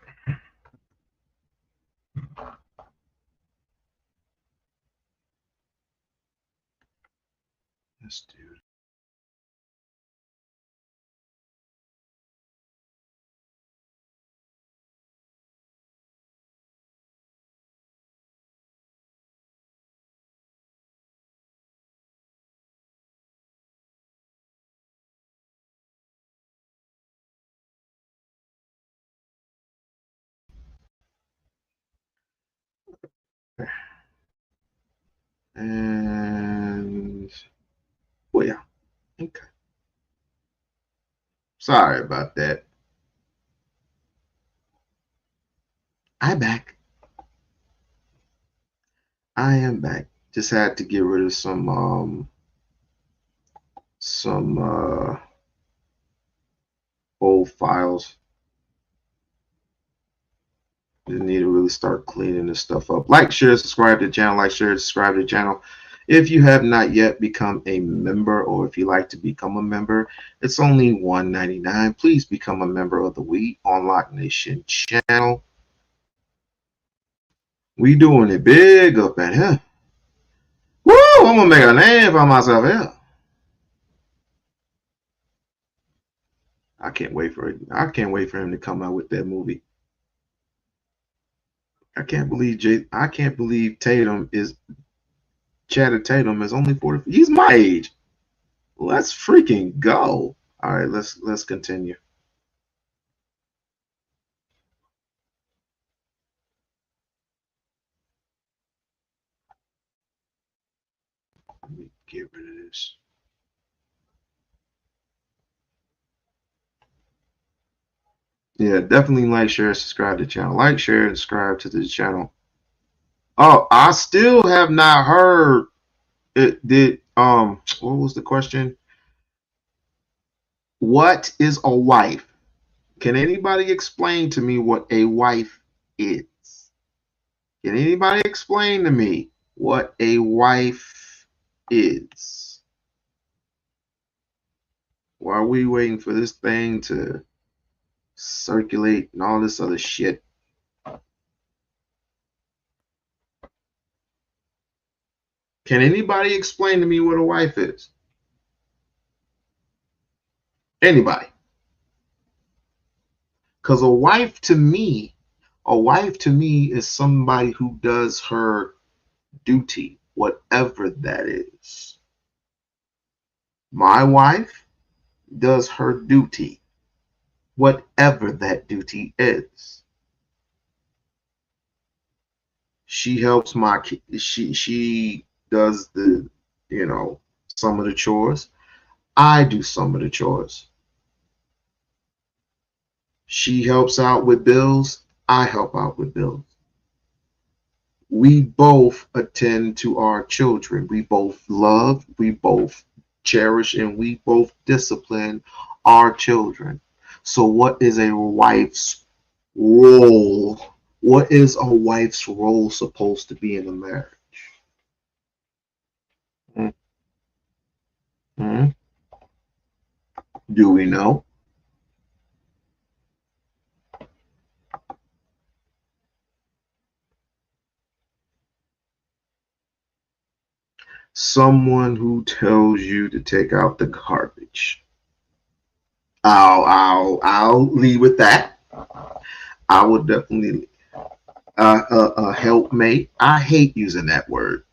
Let's do it. And well, yeah, okay. Sorry about that. I'm back. I am back. Just had to get rid of some old files. You need to really start cleaning this stuff up. Like, share, subscribe to the channel. Like, share, subscribe to the channel. If you have not yet become a member, or if you like to become a member, it's only $1.99. Please become a member of the We-On-Loc Nation channel. We doing it big up in here. Woo! I'm gonna make a name for myself here. I can't wait for it. I can't wait for him to come out with that movie. I can't believe Tatum is Channing Tatum is only 40. He's my age. Let's freaking go. All right, let's continue. Let me get rid of this. Yeah, definitely like, share, subscribe to the channel. Like, share, and subscribe to the channel. Oh, I still have not heard it. What was the question? What is a wife? Can anybody explain to me what a wife is? Can anybody explain to me what a wife is? While we waiting for this thing to circulate and all this other shit. Can anybody explain to me what a wife is? Anybody? Because a wife to me is somebody who does her duty, whatever that is. My wife does her duty, whatever that duty is. She helps my kids. She does the, some of the chores. I do some of the chores. She helps out with bills. I help out with bills. We both attend to our children. We both love, we both cherish, and we both discipline our children. So what is a wife's role? What is a wife's role supposed to be in a marriage? Do we know? Someone who tells you to take out the garbage. I'll leave with that. I would definitely a helpmate. I hate using that word.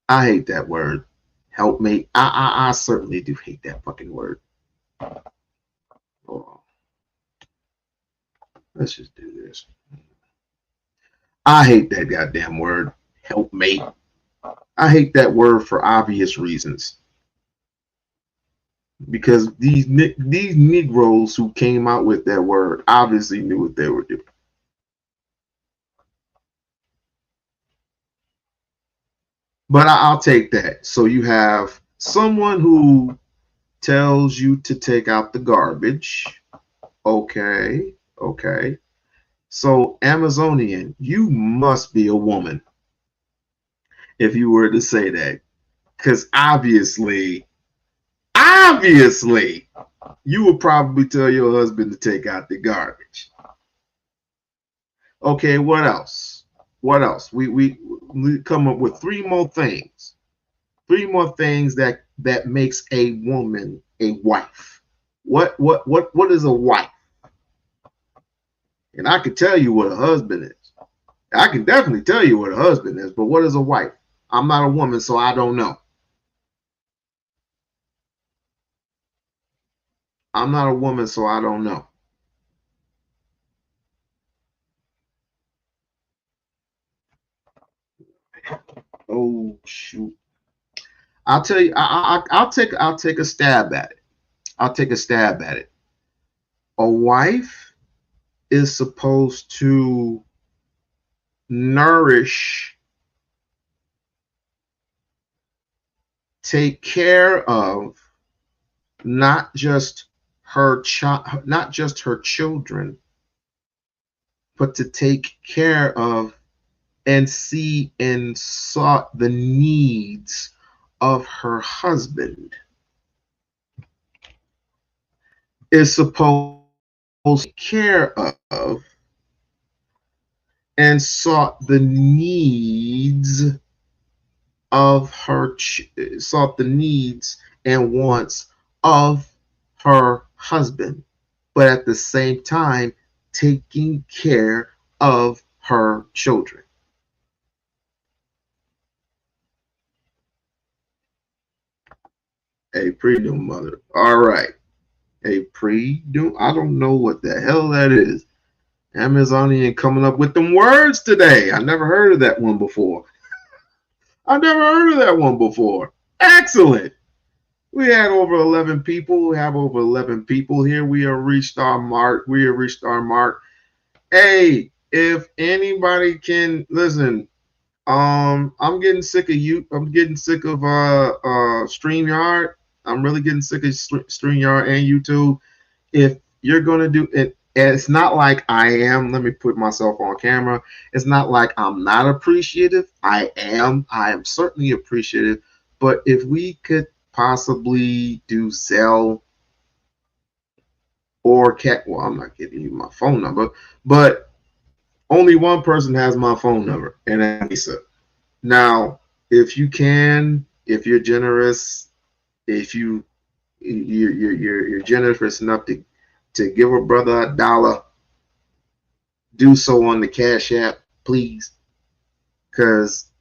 I hate that word. Helpmate. I certainly do hate that fucking word. Oh. Let's just do this. I hate that goddamn word. Helpmate. I hate that word for obvious reasons. Because these Negroes who came out with that word obviously knew what they were doing. But I'll take that. So you have someone who tells you to take out the garbage. Okay. So Amazonian, you must be a woman if you were to say that. Because obviously, You would probably tell your husband to take out the garbage. Okay, what else? What else? We come up with three more things. Three more things that makes a woman a wife. What is a wife? And I can tell you what a husband is. I can definitely tell you what a husband is, but what is a wife? I'm not a woman, so I don't know. I'm not a woman, so I don't know. Oh shoot! I'll tell you. I'll take a stab at it. I'll take a stab at it. A wife is supposed to nourish, take care of, not just her children, but to take care of and see and sought the needs of her husband. Is supposed to take care of and sought the needs of her, sought the needs and wants of her husband, but at the same time taking care of her children. A pre-doom mother. All right. A pre-doom. I don't know what the hell that is. Amazonian coming up with them words today. I never heard of that one before. I never heard of that one before. Excellent. We had over 11 people. We have over 11 people here. We have reached our mark. We have reached our mark. Hey, if anybody can listen, I'm getting sick of you. I'm getting sick of StreamYard. I'm really getting sick of StreamYard and YouTube. If you're gonna do it, and it's not like I am. Let me put myself on camera. It's not like I'm not appreciative. I am. I am certainly appreciative. But if we could possibly do Zelle or Cat, well, I'm not giving you my phone number, but only one person has my phone number, and that's Lisa. Now, if you can, if you're generous, if you're generous enough to give a brother $1, do so on the Cash App, please, because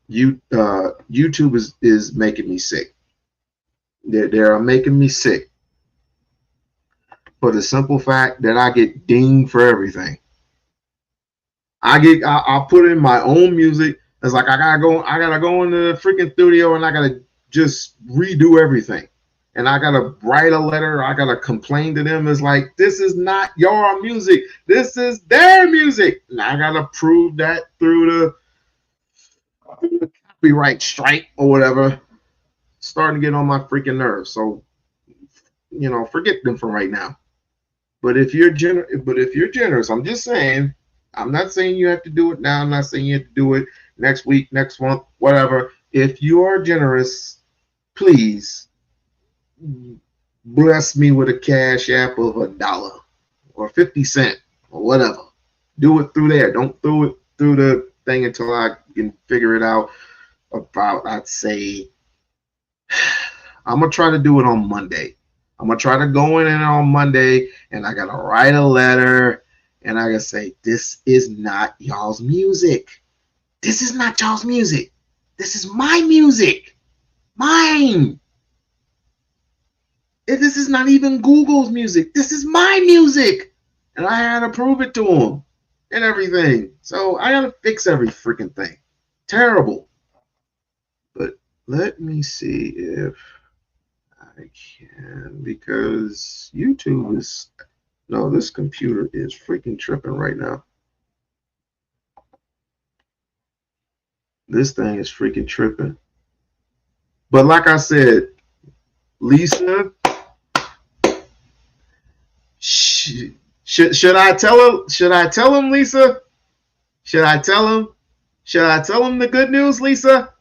YouTube is making me sick. They're making me sick for the simple fact that I get dinged for everything. I put in my own music. It's like I gotta go into the freaking studio and I gotta just redo everything. And I gotta write a letter. I gotta complain to them. It's like, this is not your music. This is their music. And I gotta prove that through the copyright strike or whatever. Starting to get on my freaking nerves. So, forget them for right now. But if you're generous, I'm just saying. I'm not saying you have to do it now. I'm not saying you have to do it next week, next month, whatever. If you are generous, please bless me with a Cash App of $1 or 50 cents or whatever. Do it through there. Don't do it through the thing until I can figure it out. About, I'd say, I'm gonna try to do it on Monday. I'm gonna try to go in on Monday, and I gotta write a letter, and I gotta say, this is not y'all's music. This is not y'all's music. This is my music, mine. This is not even Google's music. This is my music, and I had to prove it to them and everything. So I gotta fix every freaking thing. Terrible. But let me see if I can, because YouTube is, no, this computer is freaking tripping right now. This thing is freaking tripping. But like I said, Lisa, should I tell him? Should I tell him, Lisa? Should I tell him? Should I tell him the good news, Lisa?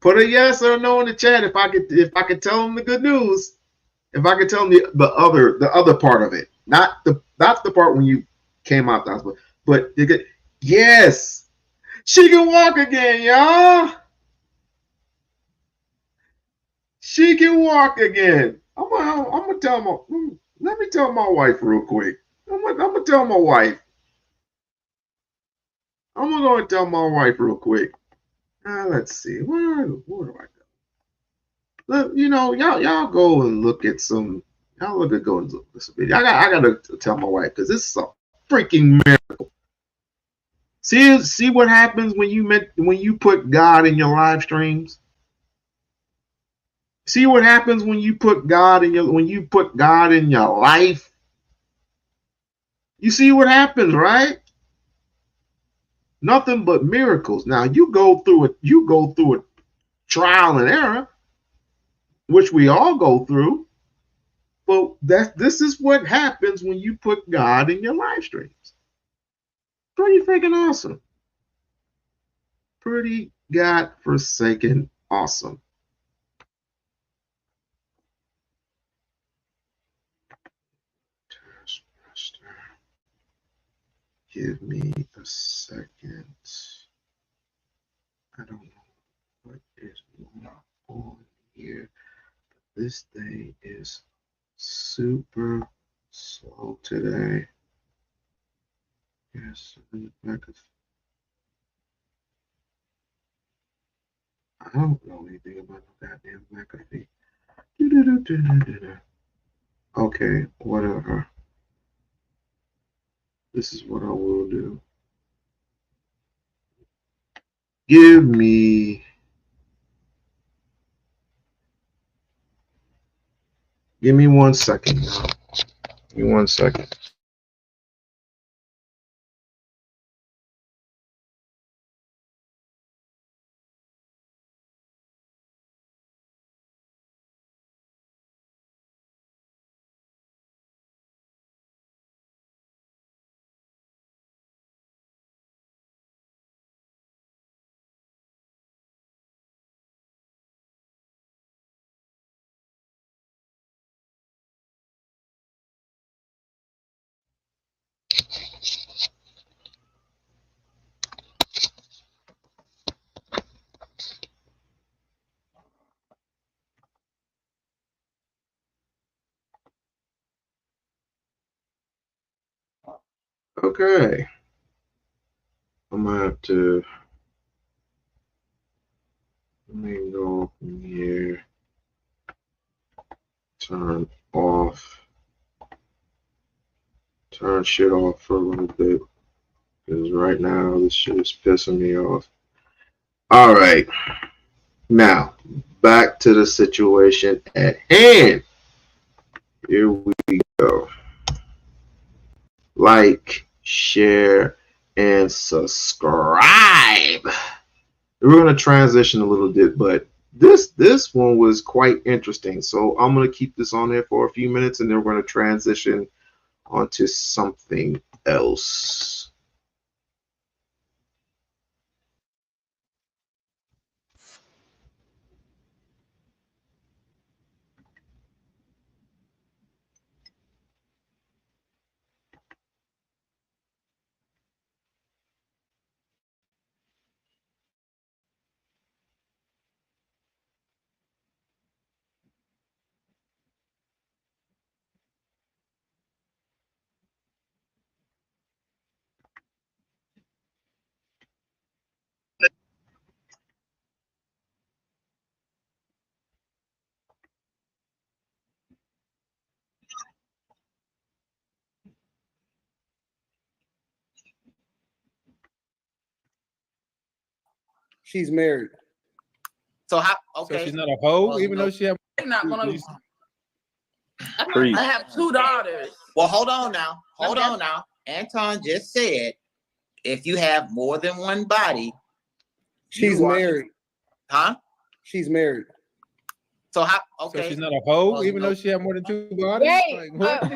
Put a yes or no in the chat if I could tell them the good news. If I could tell them the other part of it, not the part when you came out the hospital, but you could, yes, she can walk again, y'all. She can walk again. I'm gonna tell let me tell my wife real quick. I'm gonna tell my wife. I'm gonna go and tell my wife real quick. Let's see. Where do I go? Look, y'all go and look at some. Y'all look at go and look at some video. I gotta tell my wife because this is a freaking miracle. See what happens when you put God in your live streams. See what happens when you put God in your life. You see what happens, right? Nothing but miracles. Now you go through a trial and error, which we all go through. But this is what happens when you put God in your live streams. Pretty freaking awesome. Pretty God-forsaken awesome. Give me a second. I don't know what is going on here. This thing is super slow today. Yes, I don't know anything about no goddamn McAfee. Okay, whatever. This is what I will do. Give me 1 second now. Give me 1 second. Okay. I'm gonna have to let me go from here. Turn shit off for a little bit. Because right now this shit is pissing me off. Alright. Now, back to the situation at hand. Here we go. Like, share, and subscribe. We're going to transition a little bit, but this one was quite interesting. So I'm going to keep this on there for a few minutes, and then we're going to transition onto something else. She's married. So how? Okay. So she's not a hoe, even though she have. Not gonna. I have 2 daughters. Well, hold on now. Hold on now. Anton just said, if you have more than one body, she's married. Huh? She's married. So how? Okay. So she's not a hoe, even though she have more than 2 bodies. Wait, I'm not. I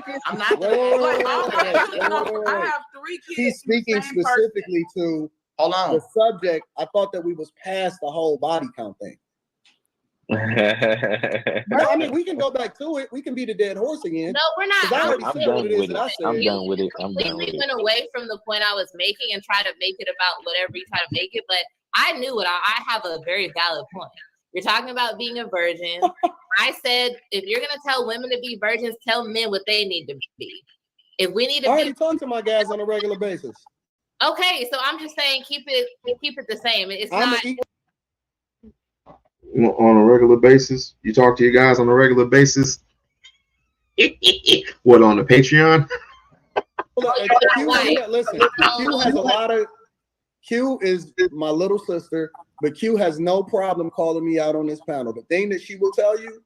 have 3 kids. She's speaking specifically to hold on the subject. I thought that we was past the whole body count thing. Well, I mean, we can go back to it. We can beat a dead horse again. No, we're not. I'm done with it. I'm done with it. I'm done with it. Went away from the point I was making and try to make it about whatever you try to make it. But I knew it. I have a very valid point. You're talking about being a virgin. I said, if you're going to tell women to be virgins, tell men what they need to be. If we need to I already talk to my guys on a regular basis. Okay, so I'm just saying keep it the same. It's not on a regular basis. You talk to your guys on a regular basis. What, on the Patreon? Listen, Q has a lot of. Q is my little sister, but Q has no problem calling me out on this panel. The thing that she will tell you.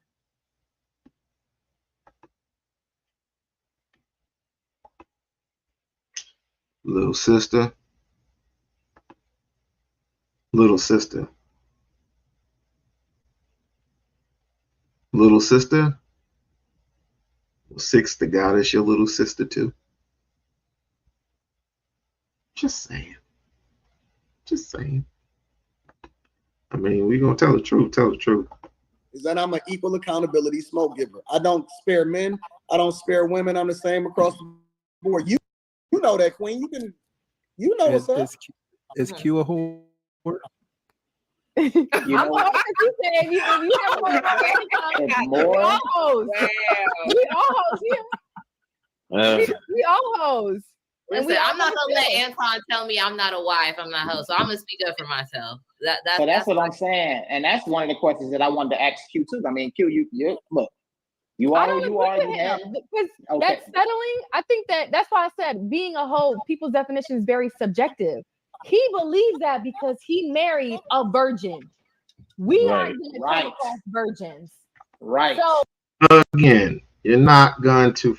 Little sister. Little sister. Little sister. Six, the goddess, your little sister too. Just saying. Just saying. I mean, we're gonna tell the truth. Tell the truth. Is that I'm an equal accountability smoke giver. I don't spare men. I don't spare women. I'm the same across the board. You know that, Queen. You know what's up. Is Q a whore? You know what? You said you have more. We all hoes. We all hoes here. We all hoes. And I'm not gonna let Anton tell me I'm not a wife, I'm not a host. So I'm gonna speak up for myself. That's what I'm saying, and that's one of the questions that I wanted to ask Q too. I mean, Q, you look, you are who you are. Because that's settling. I think that's why I said being a hoe. People's definition is very subjective. He believes that because he married a virgin. We aren't going to come across virgins, right? So again, you're not going to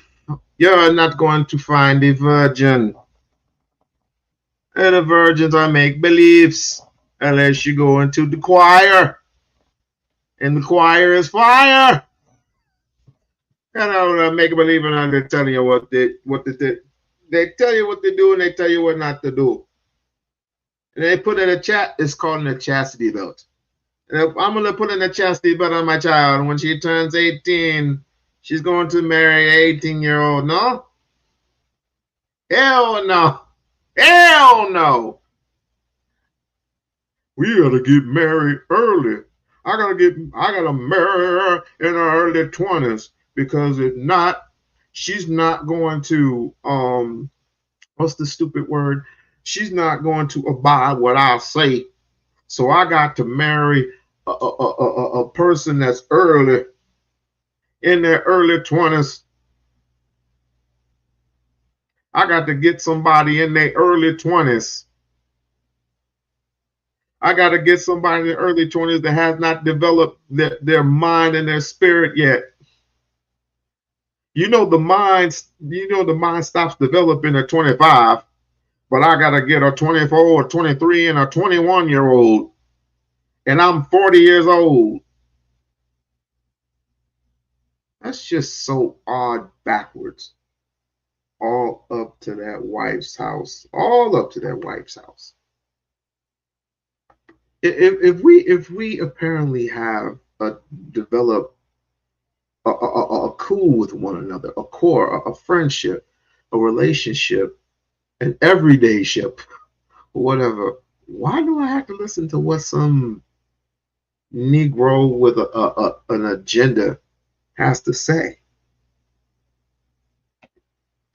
find a virgin. And the virgins are make-believes unless you go into the choir. And the choir is fire. Make-believe and they're telling you what they tell you what to do and they tell you what not to do. And they put in a chat, it's called a chastity belt. And I'm going to put in a chastity belt on my child. And when she turns 18, she's going to marry an 18-year-old. No? Hell no. Hell no. We got to get married early. I got to marry her in her early 20s. Because if not, she's not going to, what's the stupid word? She's not going to abide what I say. So I got to marry a person that's in their early 20s. I got to get somebody in their early 20s. I got to get somebody in their early 20s that has not developed their mind and their spirit yet. The mind stops developing at 25. But I got to get a 24 or 23 and a 21-year-old. And I'm 40 years old. That's just so odd backwards. All up to that wife's house. All up to that wife's house. If we apparently have developed a cool with one another, a core, a friendship, a relationship, an everyday ship, or whatever, why do I have to listen to what some Negro with an agenda has to say?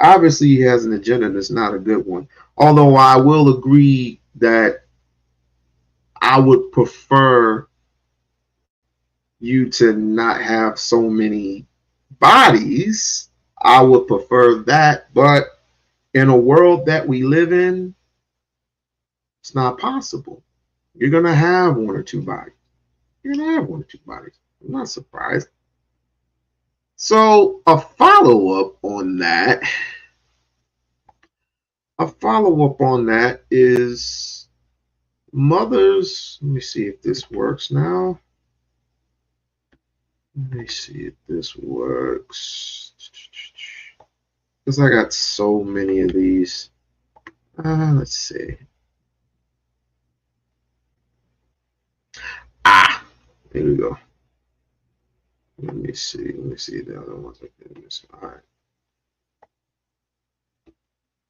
Obviously, he has an agenda that's not a good one. Although I will agree that I would prefer you to not have so many bodies. I would prefer that, but in a world that we live in, it's not possible. You're going to have one or two bodies. You're going to have one or two bodies. I'm not surprised. So a follow-up on that is mothers. Let me see if this works now. Let me see if this works. Because I got so many of these. Let's see. Here we go. Let me see. The other ones I didn't miss. All right.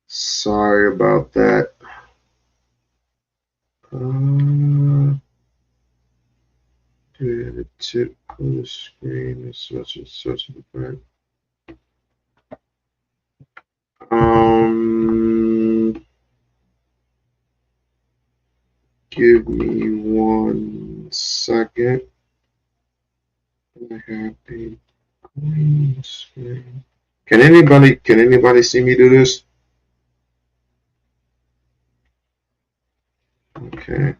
Sorry about that. The tip of the screen is such and such an effect. Give me 1 second. I have a green screen. Can anybody see me do this? Okay.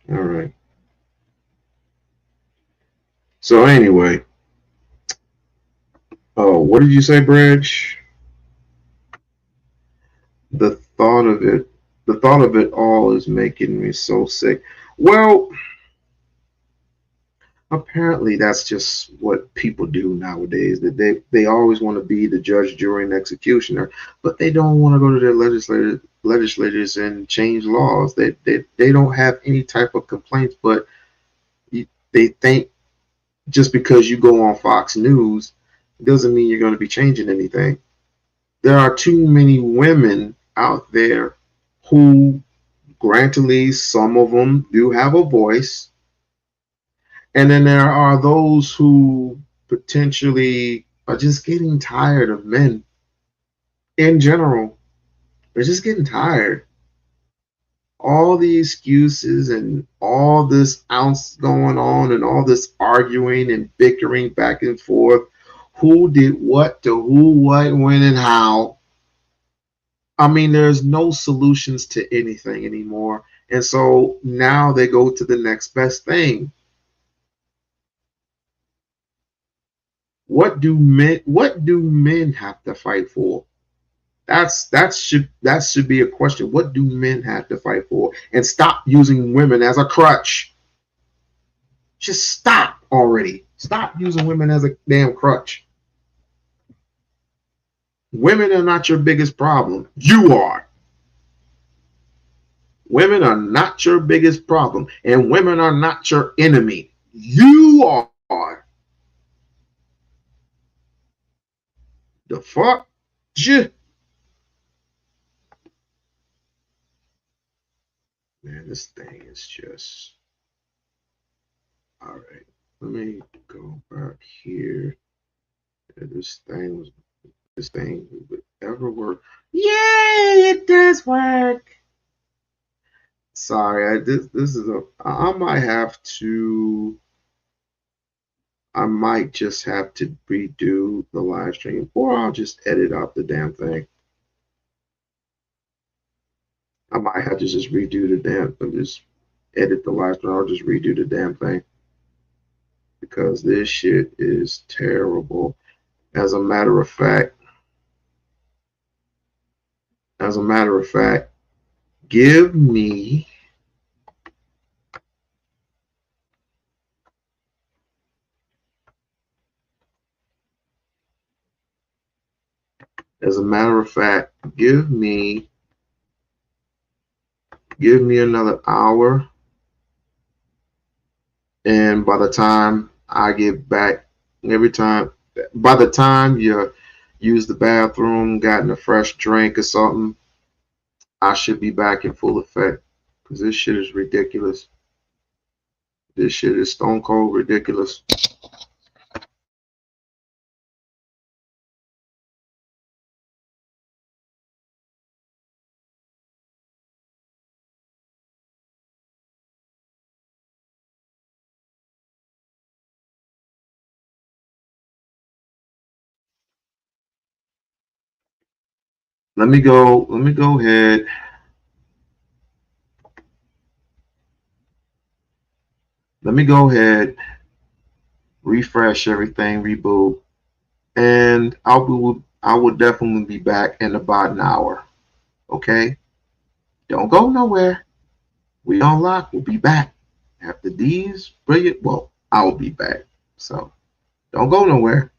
All right. So anyway, what did you say, Bridge? The thought of it all is making me so sick. Well, apparently that's just what people do nowadays. That they always want to be the judge, jury, and executioner, but they don't want to go to their legislators and change laws. They don't have any type of complaints, but they think just because you go on Fox News doesn't mean you're going to be changing anything. There are too many women out there who, granted, some of them do have a voice. And then there are those who potentially are just getting tired of men in general. They're just getting tired. All the excuses and all this ounce going on and all this arguing and bickering back and forth. Who did what to who, what, when, and how. I mean, there's no solutions to anything anymore. And so now they go to the next best thing. What do men have to fight for? That should be a question. What do men have to fight for? And stop using women as a crutch. Just stop already. Stop using women as a damn crutch. Women are not your biggest problem. You are. Women are not your biggest problem, and women are not your enemy. You are. The fuck? Man, this thing is just... All right, let me go back here. This thing would ever work. Yay, it does work. Sorry, I might just have to redo the live stream, or I'll just edit out the damn thing. I might have to just redo the damn thing, just edit the live stream. I'll just redo the damn thing because this shit is terrible. As a matter of fact, give me give me another hour, and by the time I get back, by the time you use the bathroom, gotten a fresh drink or something, I should be back in full effect, because this shit is ridiculous. This shit is stone cold ridiculous. Let me go ahead. Let me go ahead, refresh everything, reboot, and I will definitely be back in about an hour. Okay? Don't go nowhere. We-On-Loc will be back after these brilliant. Well, I will be back. So don't go nowhere.